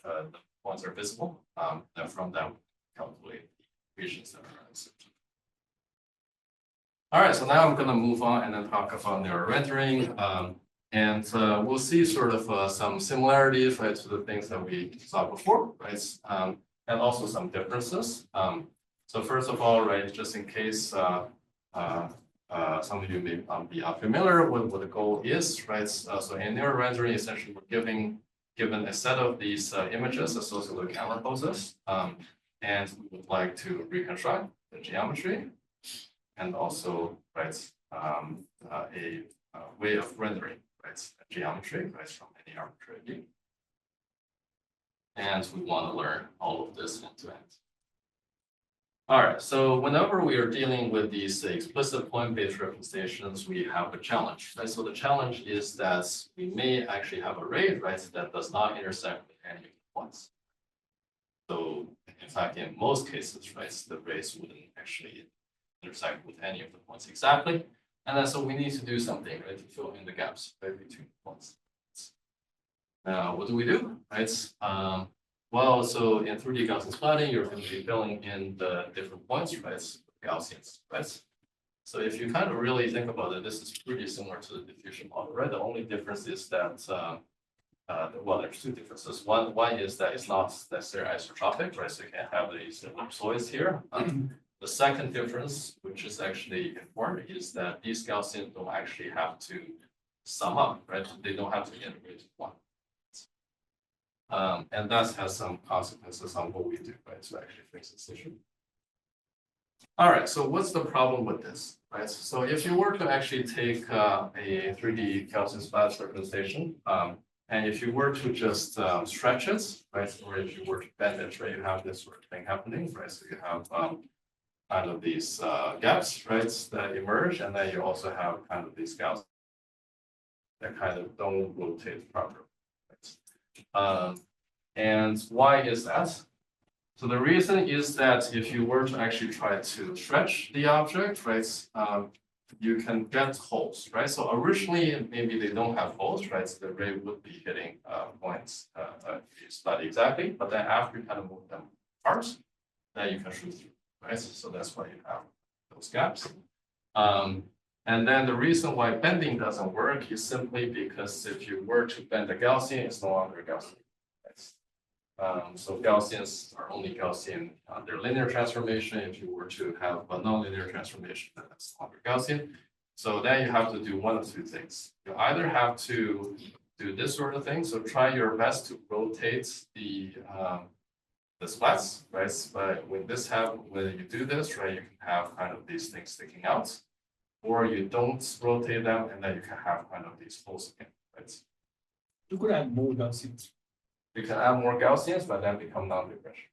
[SPEAKER 1] the points are visible. And from that, calculate regions that are uncertain. All right, so now I'm going to move on and then talk about neural rendering. And we'll see sort of some similarities, right, to the things that we saw before, right, and also some differences. So first of all, right, just in case some of you may be unfamiliar with what the goal is, right? So in neural rendering, essentially, we're given a set of these images associated with camera poses. And we would like to reconstruct the geometry and also, right, a way of rendering, right, geometry, right, from any arbitrary view. And we want to learn all of this end to end. All right, so whenever we are dealing with these explicit point-based representations, we have a challenge, right? So the challenge is that we may actually have a ray, right, that does not intersect with any of the points. So in fact, in most cases, right, the rays wouldn't actually intersect with any of the points exactly. And then so we need to do something, right, to fill in the gaps, right, between the points. Now, what do? Right? Well, so in 3D Gaussian splatting, you're going to be filling in the different points, right? Gaussians, right? So if you kind of really think about it, this is pretty similar to the diffusion model, right? The only difference is that well, there's two differences. One is that it's not necessarily isotropic, right? So you can have these ellipsoids here. The second difference, which is actually important, is that these Gaussians don't actually have to sum up, right? They don't have to integrate one. And that has some consequences on what we do, right? To actually fix this issue. All right, so what's the problem with this, right? So if you were to actually take a 3D Gaussian splat representation, and if you were to just stretch it, right, or if you were to bend it, right, you have this sort of thing happening, right? So you have kind of these gaps, right, that emerge, and then you also have kind of these gaps that kind of don't rotate properly, right? And why is that? So the reason is that if you were to actually try to stretch the object, right, you can get holes, right? So originally, maybe they don't have holes, right? So the ray would be hitting points not exactly, but then after you kind of move them apart, then you can shoot through, right? So that's why you have those gaps. And then the reason why bending doesn't work is simply because if you were to bend a Gaussian, it's no longer a Gaussian. So Gaussians are only Gaussian under linear transformation. If you were to have a nonlinear transformation, then that's no longer Gaussian. So then you have to do one of two things. You either have to do this sort of thing. So try your best to rotate the splats, right? But when you do this, right, you can have kind of these things sticking out, or you don't rotate them, and then you can have kind of these holes again, right?
[SPEAKER 2] You could add more Gaussians.
[SPEAKER 1] You can add more Gaussians, but then become non-differential.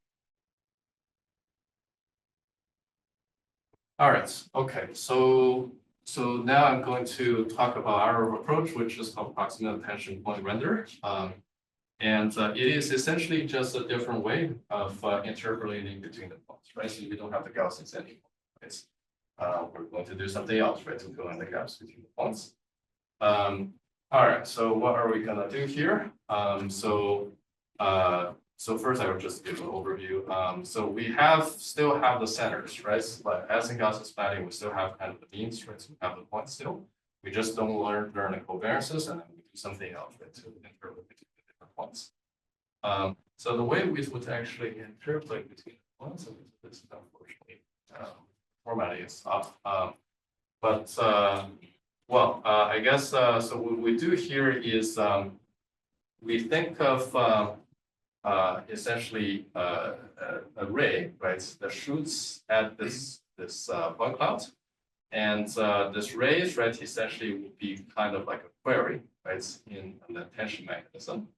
[SPEAKER 1] All right, okay, so now I'm going to talk about our approach, which is called proximal attention point render. And it is essentially just a different way of interpolating between the points, right? So you don't have the Gaussians anymore, right? We're going to do something else, right, to fill in the gaps between the points. All right, so what are we gonna do here? So first I will just give an overview. So we still have the centers, right? But as in Gaussian splatting, we still have kind of the means, right? So we have the points still. We just don't learn the covariances, and then we do something else, right, to interpolate between the different points. So the way we would actually interpolate between the points, and this is unfortunately formatting is off. Well, I guess so. What we do here is we think of essentially a ray, right, that shoots at this point cloud, and this rays, right, essentially would be kind of like a query, right, in an attention mechanism.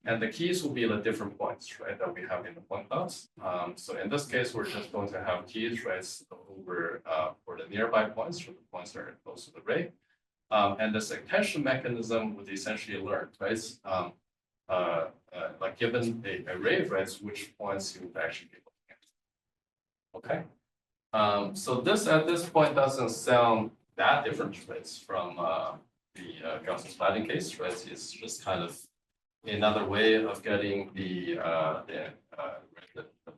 [SPEAKER 1] And the keys will be the different points, right, that we have in the point clouds. So in this case, we're just going to have keys, right, over for the nearby points, for the points that are close to the ray. And this attention mechanism would essentially learn, right? Like given a array, right, which points you would actually be looking at. Okay. So this at this point doesn't sound that different, right, from the Gaussian splatting case, right? It's just kind of another way of getting the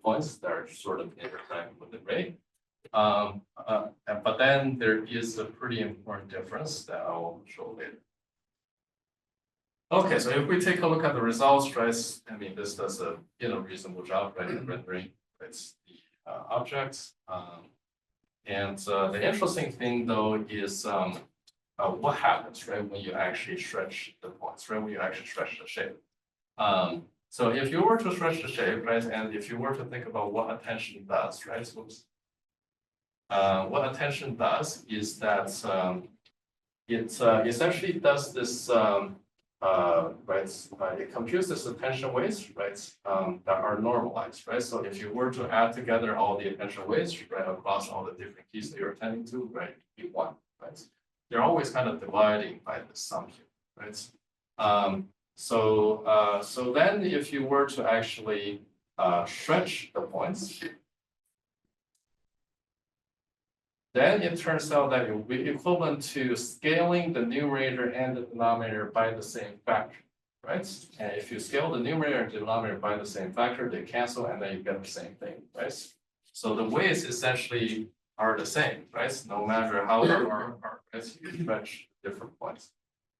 [SPEAKER 1] points that are sort of interacting with the ray. But then there is a pretty important difference that I will show later. Okay, so if we take a look at the results, right? I mean, this does a reasonable job, right, in rendering the objects. And the interesting thing though is what happens, right, when you actually stretch the points, right, when you actually stretch the shape. So if you were to stretch the shape, right, and if you were to think about what attention does, right, what attention does is that it essentially does this, it computes this attention weights, right, that are normalized, right? So if you were to add together all the attention weights, right, across all the different keys that you're attending to, right, it'd be one, right? They're always kind of dividing by the sum here, right? So then if you were to actually stretch the points, then it turns out that it will be equivalent to scaling the numerator and the denominator by the same factor, right? And if you scale the numerator and denominator by the same factor, they cancel and then you get the same thing, right? So the weights essentially are the same, right? No matter how far apart, right? You stretch different points.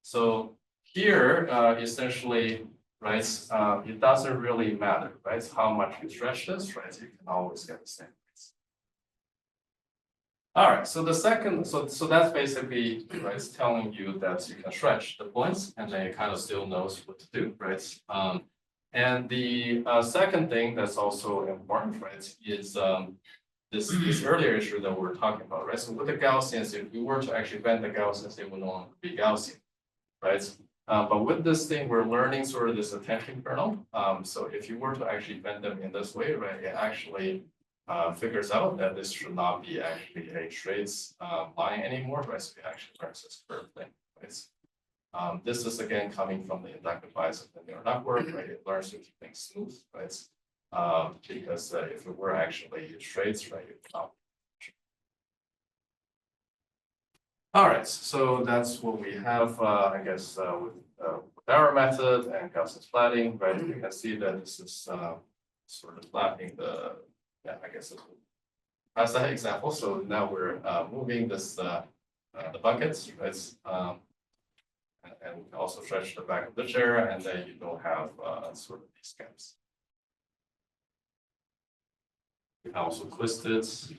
[SPEAKER 1] So here, essentially, right, it doesn't really matter, right? How much you stretch this, right? You can always get the same. All right, so the second, so that's basically, right, it's telling you that you can stretch the points and then it kind of still knows what to do, right? And the second thing that's also important, right, is this earlier issue that we're talking about, right? So with the Gaussians, if you were to actually bend the Gaussians, they would no longer be Gaussian, right? But with this thing, we're learning sort of this attention kernel. So if you were to actually bend them in this way, right, it actually figures out that this should not be actually a straight line anymore, right? So it actually learns this curve thing, right? This is again coming from the inductive bias of the neural network, right? It learns to keep things smooth, right? Because if it were actually straight, right, it would not. All right, so that's what we have, I guess, with our method and Gaussian splatting, right? You can see that this is sort of flattening the. Yeah, I guess that's that example. So now we're moving this the buckets, right? And also stretch the back of the chair, and then you don't have sort of these gaps. You can also twist it,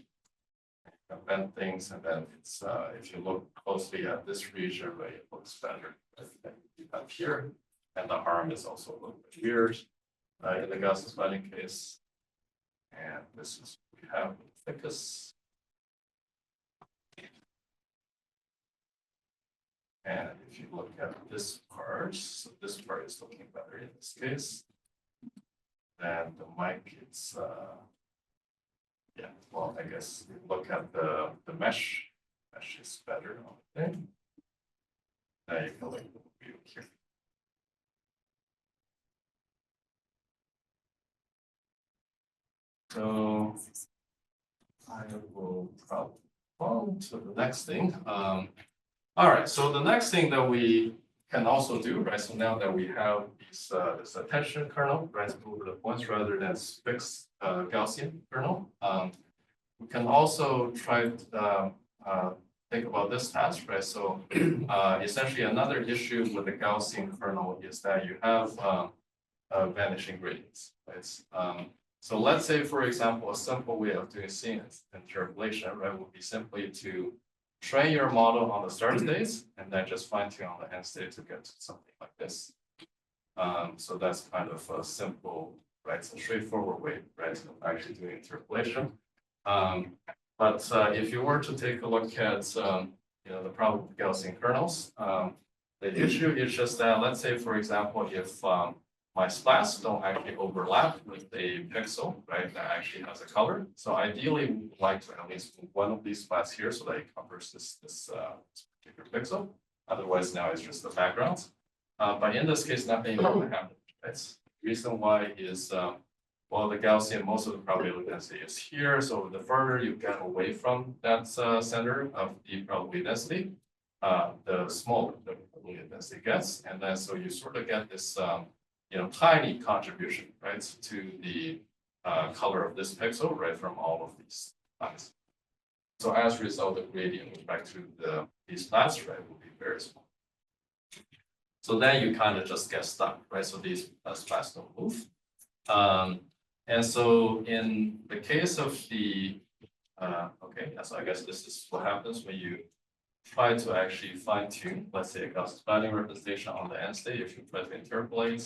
[SPEAKER 1] bend things, and then it's if you look closely at this region, right, it looks better than you have here, and the arm is also a little bit weird in the Gaussian splatting case. And this is what we have with thickness. And if you look at this part, so this part is looking better in this case. And the mic, it's yeah, well, I guess you look at the mesh is better on the thing. Now you can look at the view here. So I will probably go on to the next thing. All right, so the next thing that we can also do, right? So now that we have these this attention kernel, right, over the points rather than fixed Gaussian kernel, we can also try to think about this task, right? So essentially another issue with the Gaussian kernel is that you have vanishing gradients, right? So let's say, for example, a simple way of doing scene interpolation, right, would be simply to train your model on the start states and then just fine tune on the end state to get to something like this. So that's kind of a simple, right, it's a straightforward way, right, of actually doing interpolation. But if you were to take a look at, the problem with Gaussian kernels, the issue is just that, let's say, for example, if my splats don't actually overlap with a pixel, right, that actually has a color. So ideally, we would like to at least move one of these splats here so that it covers this particular pixel. Otherwise, now it's just the background. But in this case, nothing will happen. Right? The reason why is, well, the Gaussian, most of the probability density is here. So the further you get away from that center of the probability density, the smaller the probability density gets. And then so you sort of get this, tiny contribution, right, to the color of this pixel, right, from all of these lines. So as a result, the gradient with respect to these splats, right, will be very small. So then you kind of just get stuck, right? So these splats don't move. And so in the case of the, okay, so I guess this is what happens when you try to actually fine tune, let's say a Gaussian splatting representation on the end state. If you try to interpolate,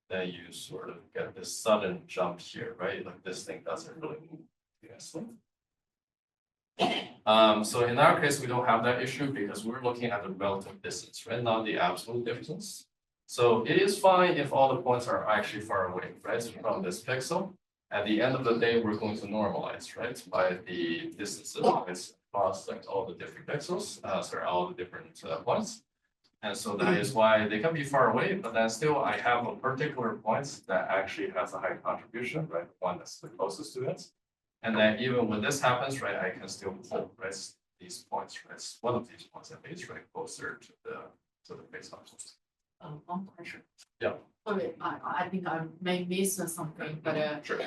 [SPEAKER 1] then you sort of get this sudden jump here, right? Like this thing doesn't really move. Yes. So in our case, we don't have that issue because we're looking at the relative distance, right? Not the absolute distance. So it is fine if all the points are actually far away, right? So from this pixel. At the end of the day, we're going to normalize, right? By the distances across like all the different pixels, sorry, all the different points. And so that is why they can be far away, but then still I have a particular point that actually has a high contribution, right? One that's the closest to it. And then even when this happens, right, I can still pull, right, these points, right? One of these points at least, right, closer to the baseline points.
[SPEAKER 7] One question.
[SPEAKER 1] Yeah.
[SPEAKER 7] Okay, I think I may miss something, but
[SPEAKER 1] Sure.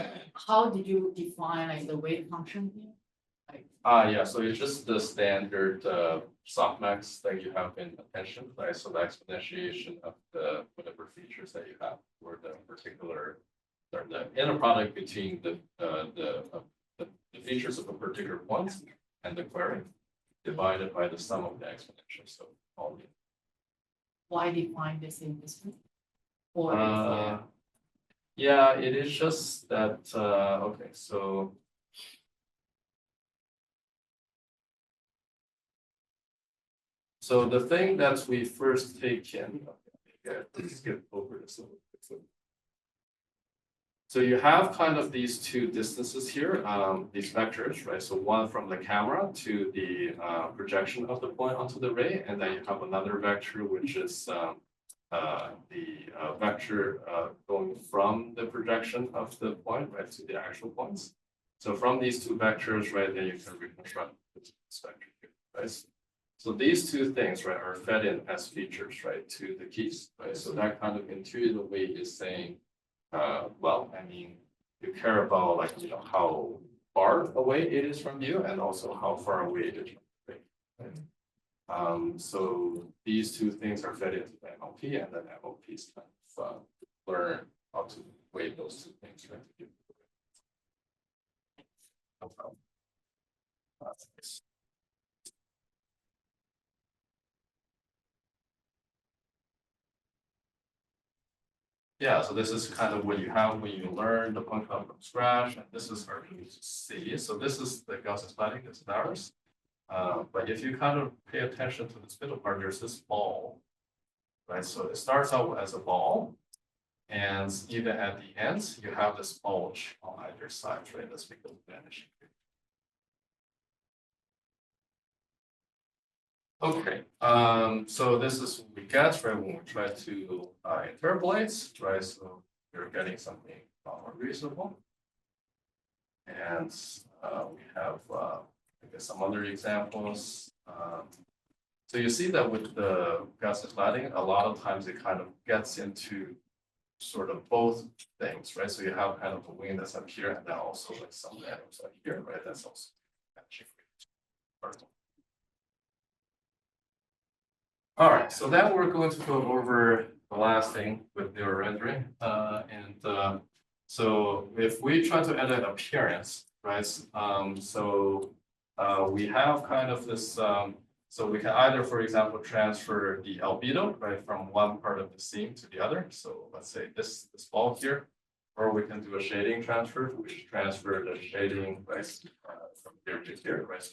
[SPEAKER 7] how did you define like the wave function here?
[SPEAKER 1] Yeah, so it's just the standard softmax that you have in attention, right? So the exponentiation of the whatever features that you have for the particular, or the inner product between the features of a particular point and the query divided by the sum of the exponential. So all the
[SPEAKER 7] Why define this in this way? Or
[SPEAKER 1] yeah, it is just that okay, so the thing that we first take in, let's skip over this a little bit. So you have kind of these two distances here, these vectors, right? So one from the camera to the projection of the point onto the ray, and then you have another vector, which is the vector going from the projection of the point, right, to the actual points. So from these two vectors, right, then you can reconstruct this vector here, right? So these two things, right, are fed in as features, right, to the keys, right? So that kind of intuitively is saying, well, I mean, you care about like, how far away it is from you and also how far away it is from the ray, right? So these two things are fed into the MLP, and then MLPs kind of learn how to weigh those two things, right? No problem. Nice. Yeah, so this is kind of what you have when you learn the point cloud from scratch, and this is hard to see. So this is the Gaussian splatting, this is ours. But if you kind of pay attention to this middle part, there's this ball, right? So it starts out as a ball, and even at the ends, you have this bulge on either side, right? That's because of vanishing. Okay, so this is what we get, right, when we try to interpolate, right? So we're getting something more reasonable. And we have, I guess, some other examples. So you see that with the Gaussian splatting, a lot of times it kind of gets into sort of both things, right? So you have kind of a wing that's up here, and then also like some atoms up here, right? That's also matching. All right, so then we're going to go over the last thing with neural rendering. So if we try to edit appearance, right? We have kind of this, so we can either, for example, transfer the albedo, right, from one part of the scene to the other. So let's say this ball here, or we can do a shading transfer, which transfer the shading, right, from here to here, right?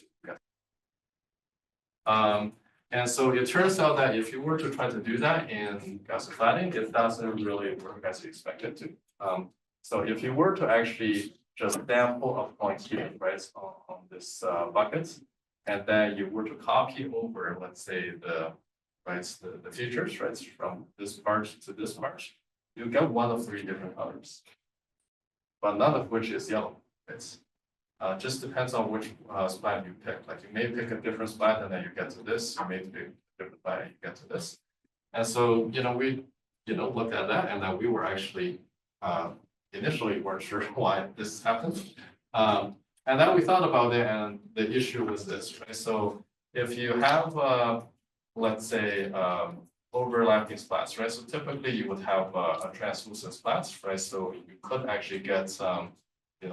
[SPEAKER 1] And so it turns out that if you were to try to do that in Gaussian splatting, it doesn't really work as you expect it to. So if you were to actually just sample a point here, right, on this bucket, and then you were to copy over, let's say the features, right, from this part to this part, you get one of three different colors, but none of which is yellow. It's just depends on which splat you pick. Like you may pick a different splat and then you get to this. You may pick a different splat and you get to this. And so we looked at that, and then we were actually initially weren't sure why this happened. And then we thought about it, and the issue was this, right? So if you have let's say overlapping splats, right? So typically you would have a translucent splat, right? So you could actually get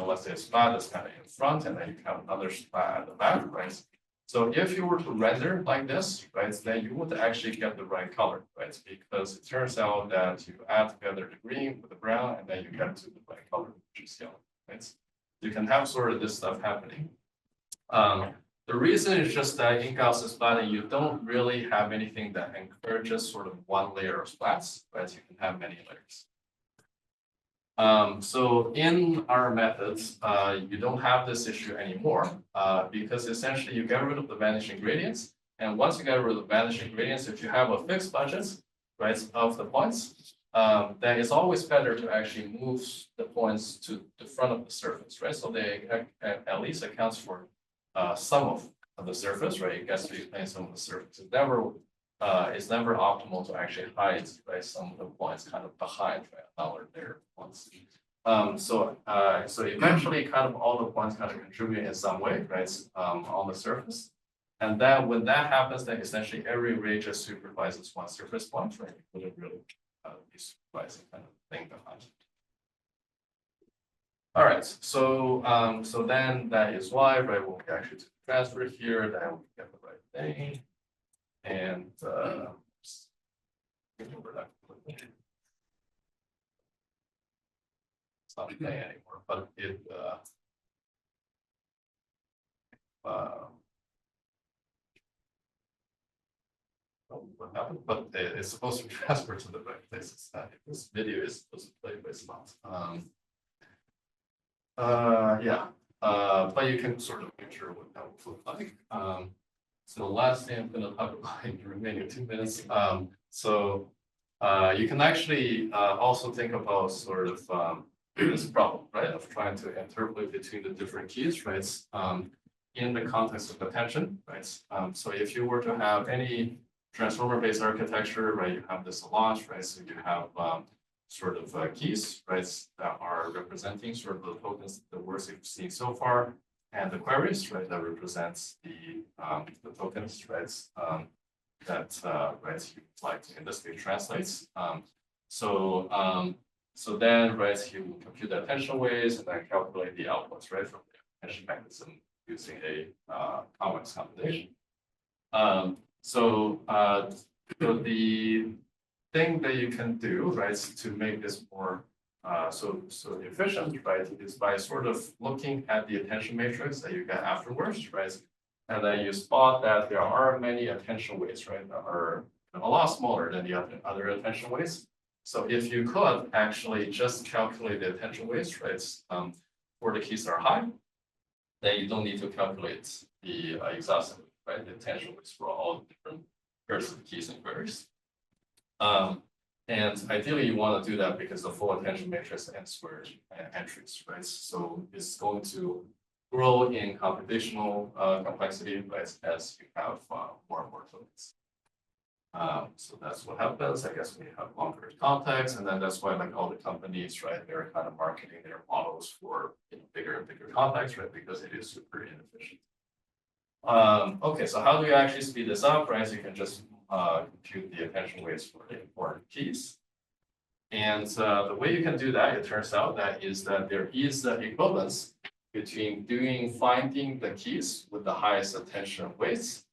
[SPEAKER 1] let's say a splat that's kind of in front, and then you have another splat at the back, right? So if you were to render like this, right, then you would actually get the right color, right? Because it turns out that you add together the green with the brown, and then you get to the right color, which is yellow, right? You can have sort of this stuff happening. The reason is just that in Gaussian splatting, you don't really have anything that encourages sort of one layer of splats, right? You can have many layers. So in our methods, you don't have this issue anymore because essentially you get rid of the vanishing gradients. And once you get rid of the vanishing gradients, if you have a fixed budget, right, of the points, then it's always better to actually move the points to the front of the surface, right? So they at least accounts for some of the surface, right? It gets to explain some of the surface. It's never optimal to actually hide, right, some of the points kind of behind, right, another layer of points. So eventually kind of all the points kind of contribute in some way, right, on the surface. And then when that happens, then essentially every ray just supervises one surface point, right? You wouldn't really be supervising kind of thing behind it. All right, so then that is why, right, when we actually transfer here, then we get the right thing. And it's not a thing anymore, but it what happened? But it's supposed to be transferred to the right places. This video is supposed to play by spots. Yeah. But you can sort of picture what that would look like. So the last thing I'm going to talk about in the remaining 2 minutes. You can actually also think about sort of this problem, right, of trying to interpolate between the different keys, right, in the context of attention, right. So if you were to have any transformer-based architecture, right, you have this a lot, right. So you have sort of keys, right, that are representing sort of the tokens, the words you've seen so far, and the queries, right, that represents the tokens, right, that right, you like to in this case translates. So then, right, you compute the attention waves and then calculate the outputs, right, from the attention mechanism using a convex combination. So the thing that you can do, right, to make this more so efficient, right, is by sort of looking at the attention matrix that you get afterwards, right, and then you spot that there are many attention waves, right, that are a lot smaller than the other attention waves. So if you could actually just calculate the attention waves, right, for the keys that are high, then you don't need to calculate the exhaustive, right, the attention waves for all the different pairs of keys and queries. And ideally, you want to do that because the full attention matrix and squared entries, right? So it's going to grow in computational complexity, right, as you have more and more tokens. So that's what happens. I guess we have longer context, and then that's why like all the companies, right, they're kind of marketing their models for bigger and bigger context, right, because it is super inefficient. Okay, so how do you actually speed this up, right? So you can just compute the attention waves for the important keys. And the way you can do that, it turns out that is that there is the equivalence between finding the keys with the highest attention weights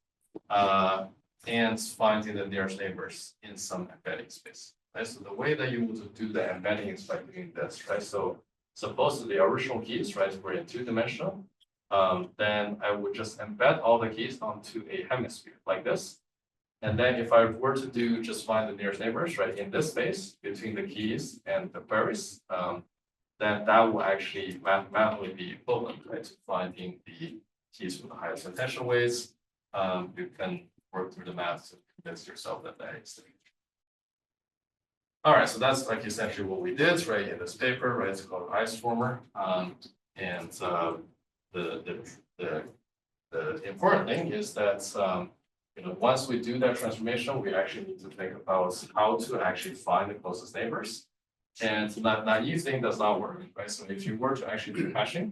[SPEAKER 1] and finding the nearest neighbors in some embedding space. Right? So the way that you would do the embedding is by doing this, right? So suppose the original keys, right, were in 2-dimensional, then I would just embed all the keys onto a hemisphere like this. And then if I were to do just find the nearest neighbors, right, in this space between the keys and the queries, then that will actually mathematically be equivalent, right, to finding the keys with the highest potential weights. You can work through the math to convince yourself that that is the case. All right, so that's like essentially what we did, right, in this paper, right? It's called IceFormer. And the important thing is that once we do that transformation, we actually need to think about how to actually find the closest neighbors. And that naive thing does not work, right? So if you were to actually do hashing,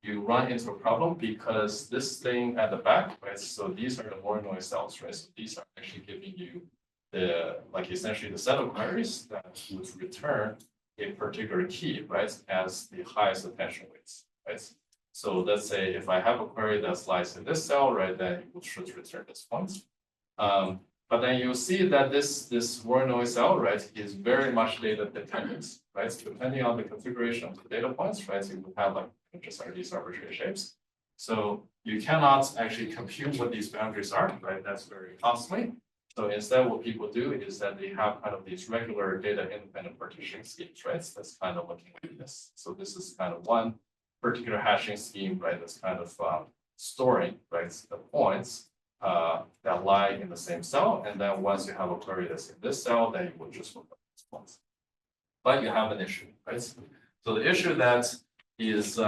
[SPEAKER 1] you run into a problem because this thing at the back, right? So these are the Voronoi cells, right? So these are actually giving you essentially the set of queries that would return a particular key, right, as the highest attention weights, right? So let's say if I have a query that lies in this cell, right, then it should return this point. But then you'll see that this Voronoi cell, right, is very much data dependent, right? So depending on the configuration of the data points, right, you will have like just these arbitrary shapes. So you cannot actually compute what these boundaries are, right? That's very costly. So instead, what people do is that they have kind of these regular data independent partitioning schemes, right? So that's kind of looking like this. So this is kind of one particular hashing scheme, right? That's kind of storing, right, the points that lie in the same cell. And then once you have a query that's in this cell, then you will just look at these points. But you have an issue, right? So the issue that is,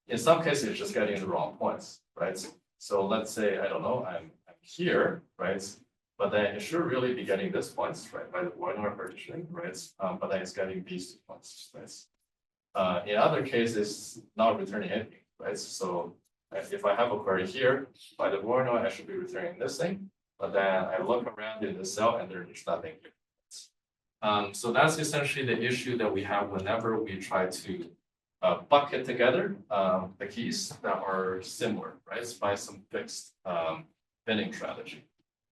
[SPEAKER 1] in some cases, it's just getting the wrong points, right? So let's say, I don't know, I'm here, right? But then it should really be getting this points, right, by the Voronoi partitioning, right? But then it's getting these 2 points, right? In other cases, not returning anything, right? So if I have a query here, by the Voronoi, I should be returning this thing. But then I look around in this cell and there's nothing here. So that's essentially the issue that we have whenever we try to bucket together the keys that are similar, right, by some fixed binning strategy.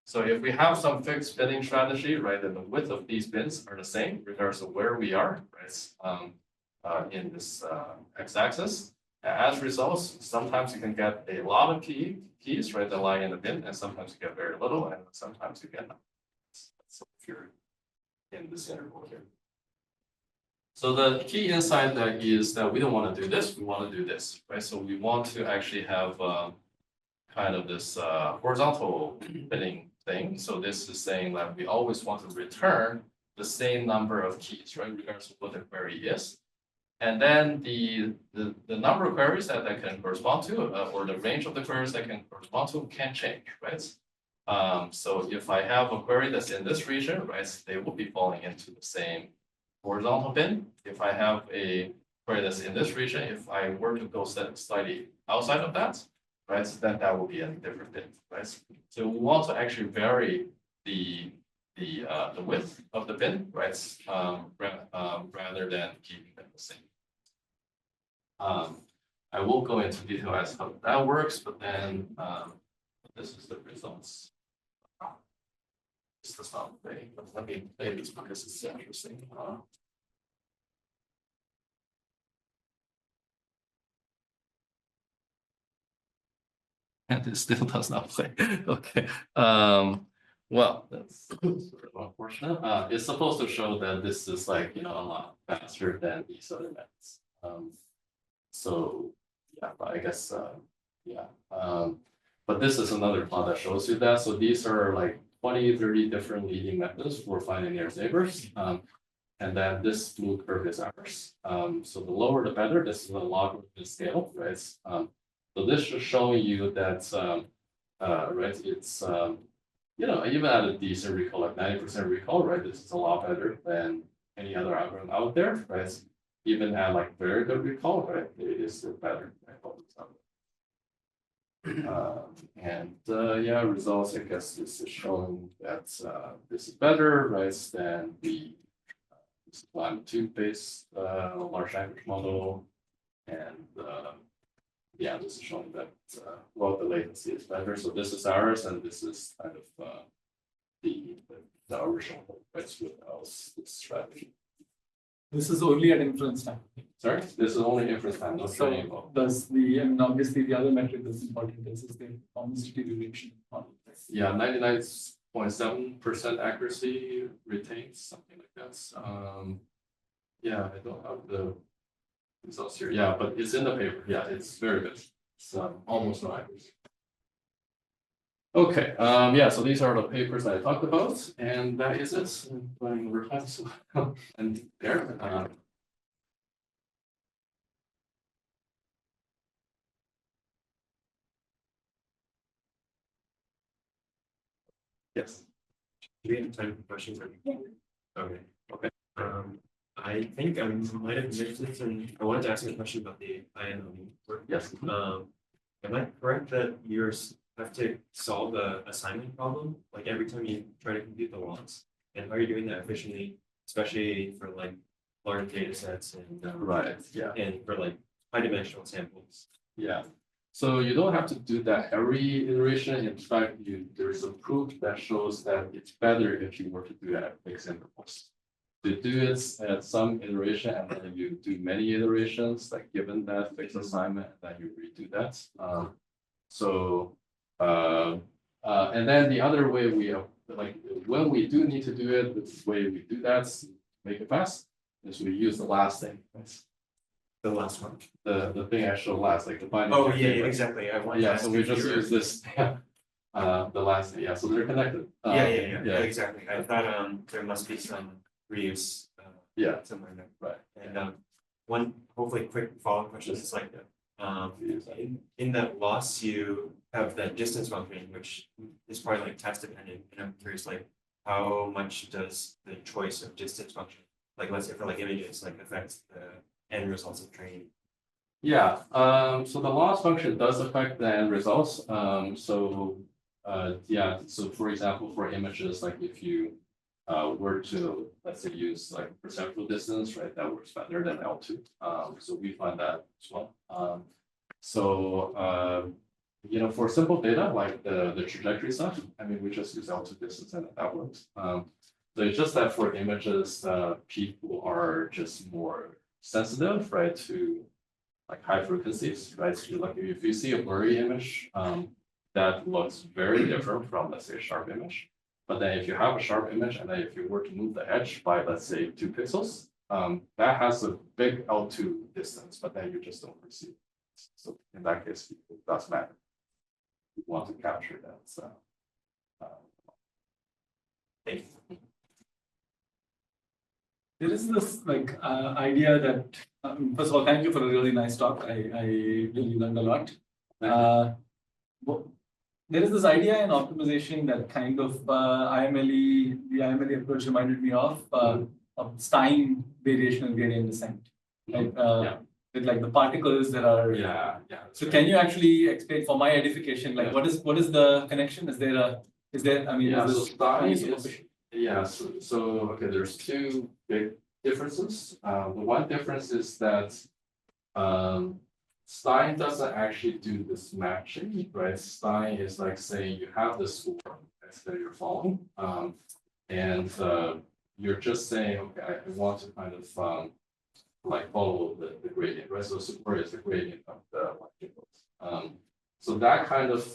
[SPEAKER 1] So if we have some fixed binning strategy, right, then the width of these bins are the same regardless of where we are, right, in this x-axis. As results, sometimes you can get a lot of keys, right, that lie in the bin, and sometimes you get very little, and sometimes you get nothing. So if you're in this interval here. So the key insight that is that we don't want to do this, we want to do this, right? So we want to actually have kind of this horizontal binning thing. So this is saying that we always want to return the same number of keys, right, regardless of what the query is. And then the number of queries that can correspond to, or the range of the queries that can correspond to can change, right? So if I have a query that's in this region, right, they will be falling into the same horizontal bin. If I have a query that's in this region, if I were to go slightly outside of that, right, then that will be a different bin, right? So we want to actually vary the width of the bin, right, rather than keeping them the same. I won't go into detail as how that works, but then this is the results. This does not play, but let me play this because it's interesting. And it still does not play. Okay. Well, that's sort of unfortunate. It's supposed to show that this is like, a lot faster than these other methods. So yeah, I guess yeah. But this is another plot that shows you that. So these are like 20, 30 different leading methods for finding nearest neighbors. And then this blue curve is ours. So the lower the better. This is a logarithmic scale, right? So this is showing you that right, it's even at a decent recall, like 90% recall, right? This is a lot better than any other algorithm out there, right? Even at like very good recall, right? It is still better, right? Yeah, results, I guess this is showing that this is better, right, than the line-2-based large language model. And yeah, this is showing that well, the latency is better. So this is ours, and this is kind of the original, right, without this strategy.
[SPEAKER 2] This is only at inference time.
[SPEAKER 1] Sorry, this is only inference time, no training.
[SPEAKER 2] Does obviously the other metric that's important is the performance deterioration.
[SPEAKER 1] yeah, 99.7% accuracy retains, something like that. Yeah, I don't have the results here. Yeah, but it's in the paper. Yeah, it's very good. It's almost no accuracy. Okay, yeah, so these are the papers that I talked about, and that is it. I'm running over time, so and there. Yes.
[SPEAKER 8] Do we have time for questions? Okay. Okay. I think I might have missed this, and I wanted to ask you a question about the IMLE work.
[SPEAKER 1] Yes.
[SPEAKER 8] Am I correct that you have to solve the assignment problem, like every time you try to compute the loss? And how are you doing that efficiently, especially for like large data sets and
[SPEAKER 1] Right. Yeah.
[SPEAKER 8] and for like high dimensional samples?
[SPEAKER 1] Yeah. So you don't have to do that every iteration. In fact, there is a proof that shows that it's better if you were to do it at fixed intervals. To do it at some iteration and then you do many iterations, like given that fixed assignment, and then you redo that. And then the other way like when we do need to do it, the way we do that to make it fast is we use the last thing.
[SPEAKER 8] The last one.
[SPEAKER 1] The thing I showed last, like the binding.
[SPEAKER 8] Oh, yeah, exactly. I want to
[SPEAKER 1] Yeah,
[SPEAKER 8] ask
[SPEAKER 1] so we
[SPEAKER 8] if
[SPEAKER 1] just
[SPEAKER 8] you're-
[SPEAKER 1] use this, the last thing, yeah, so they're connected.
[SPEAKER 8] Yeah, exactly. I thought there must be some reuse
[SPEAKER 1] Yeah,
[SPEAKER 8] somewhere there.
[SPEAKER 1] right.
[SPEAKER 8] And one hopefully quick follow-up question is like in that loss you have that distance function, which is probably like test dependent, and I'm curious like how much does the choice of distance function, like let's say for like images, like affect the end results of training?
[SPEAKER 1] Yeah, so the loss function does affect the end results. Yeah, so for example, for images, like if you were to, let's say, use like perceptual distance, right, that works better than L2. So we find that as well. You know, for simple data like the trajectory stuff, I mean, we just use L2 distance and that works. So it's just that for images, people are just more sensitive, right, to like high frequencies, right? So like if you see a blurry image, that looks very different from, let's say, a sharp image. But then if you have a sharp image and then if you were to move the edge by, let's say, 2 pixels, that has a big L2 distance, but then you just don't perceive. So in that case, it does matter. You want to capture that. So,
[SPEAKER 8] Thank you.
[SPEAKER 2] There is this like idea that first of all, thank you for a really nice talk. I really learned a lot. There is this idea in optimization that kind of IMLE, the IMLE approach reminded me of Stein variational gradient descent. Right? With like the particles that are.
[SPEAKER 1] yeah.
[SPEAKER 2] So can you actually explain for my edification, like what is the connection? Is there I mean,
[SPEAKER 1] Yeah,
[SPEAKER 2] is
[SPEAKER 1] so
[SPEAKER 2] this
[SPEAKER 1] Stein is, yeah, so okay, there's two big differences. The one difference is that Stein doesn't actually do this matching, right? Stein is like saying you have this score that you're following, and you're just saying, okay, I want to kind of like follow the gradient, right? So score is the gradient of the particles. So that kind of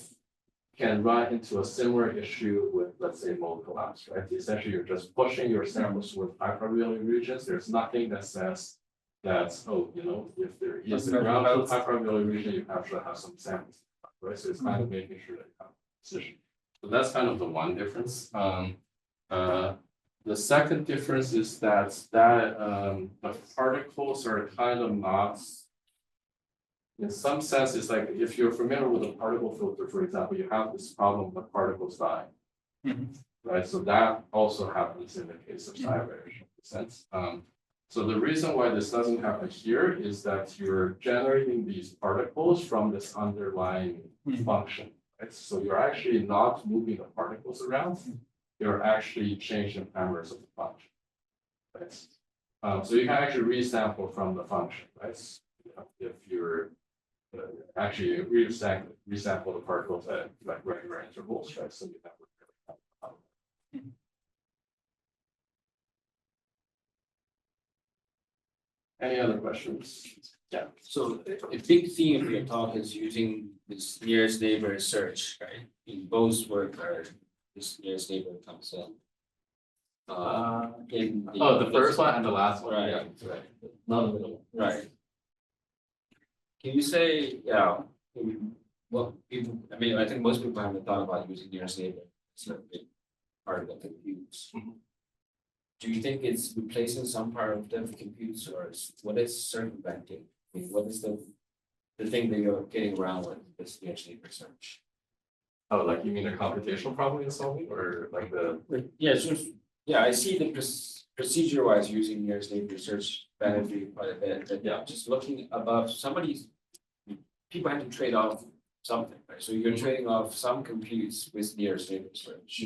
[SPEAKER 1] can run into a similar issue with, let's say, mode collapse, right? Essentially, you're just pushing your samples with high probability regions. There's nothing that says that, oh, you know, if there is a ground truth high probability region, you have to have some samples, right? So it's kind of making sure that you have precision. So that's kind of the one difference. The second difference is that the particles are kind of not. In some sense, it's like if you're familiar with a particle filter, for example, you have this problem with particles dying, right? So that also happens in the case of psi variation descent. So the reason why this doesn't happen here is that you're generating these particles from this underlying function, right? So you're actually not moving the particles around, you're actually changing parameters of the function, right? So you can actually resample from the function, right? If you're actually resample the particles at like regular intervals, right? So you have Any other questions? Yeah.
[SPEAKER 5] So a big theme of your talk is using this nearest neighbor search, right? In both work or this nearest neighbor comes in. In
[SPEAKER 1] Oh, the first one and the last one.
[SPEAKER 5] Right,
[SPEAKER 1] Yeah.
[SPEAKER 5] right,
[SPEAKER 1] Not the middle.
[SPEAKER 5] right. Can you say, yeah, well, people, I mean, I think most people haven't thought about using nearest neighbor. It's a big part of the computes.
[SPEAKER 1] Mhm.
[SPEAKER 5] Do you think it's replacing some part of the computes or what is circumventing? I mean, what is the thing that you're getting around with this nearest neighbor search?
[SPEAKER 1] Oh, like you mean the computational problem you're solving or like the?
[SPEAKER 5] Yeah, so, yeah, I see the procedure wise using nearest neighbor search benefit quite a bit, but yeah, just looking above people have to trade off something, right? So you're trading off some computes with nearest neighbor search.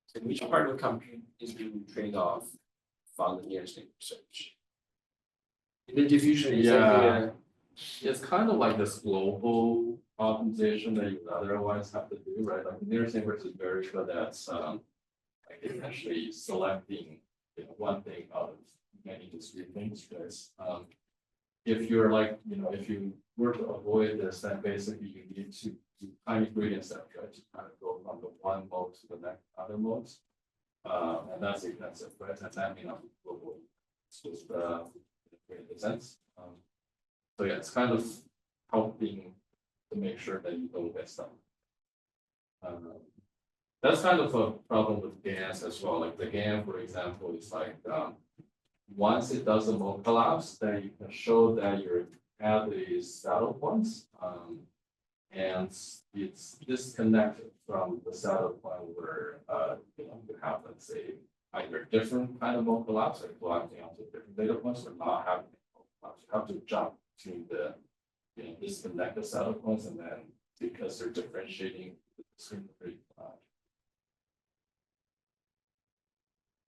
[SPEAKER 5] So which part of the compute is being traded off from the nearest neighbor search? In the diffusion, is
[SPEAKER 1] Yeah. It's kind of like this global optimization that you would otherwise have to do, right? Like nearest neighbors is very good at like essentially selecting one thing out of many discrete things, because if you're like, if you were to avoid this, then basically you need to do tiny gradient steps, right? To kind of go from the one mode to the next other modes. And that's expensive, right? And that may not be global. It's just in sense. So yeah, it's kind of helping to make sure that you don't get stuck. That's kind of a problem with GANs as well. Like the GAN, for example, is like once it does a mode collapse, then you can show that your cavity is saddle points. And it's disconnected from the saddle point where you have, let's say, either different kind of mode collapse, like collapsing onto different data points, or not having mode collapse. You have to jump between the disconnected saddle points, and then because they're differentiating the discrete.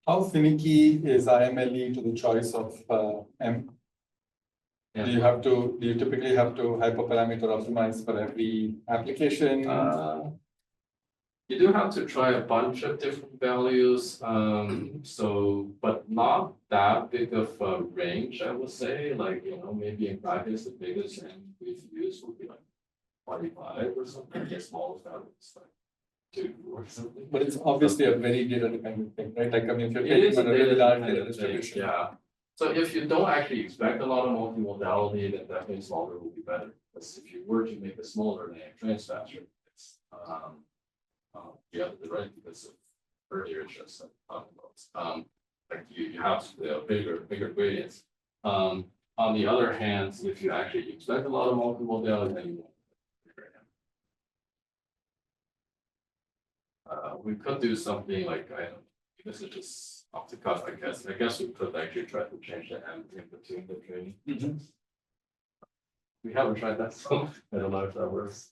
[SPEAKER 9] How finicky is IMLE to the choice of M?
[SPEAKER 1] Yeah.
[SPEAKER 9] Do you typically have to hyperparameter optimize for every application?
[SPEAKER 1] You do have to try a bunch of different values, but not that big of a range, I would say. Like, maybe in practice, the biggest range we've used would be like 25 or something. The smallest value is like 2 or something.
[SPEAKER 9] But it's obviously a very data dependent thing, right? Like, I mean, if you're
[SPEAKER 1] It
[SPEAKER 9] taking
[SPEAKER 1] is a
[SPEAKER 9] on a really
[SPEAKER 1] data
[SPEAKER 9] large data
[SPEAKER 1] dependent thing,
[SPEAKER 9] distribution.
[SPEAKER 1] yeah. So if you don't actually expect a lot of multimodality, then definitely smaller will be better. Because if you were to make it smaller, then it trains faster. It's yeah, right, because of earlier just talking about like you have bigger gradients. On the other hand, if you actually expect a lot of multimodality, then you won't. We could do something like, I don't know, this is just off the cuff, I guess. I guess we could actually try to change the M in between the training. We haven't tried that, so I don't know if that works.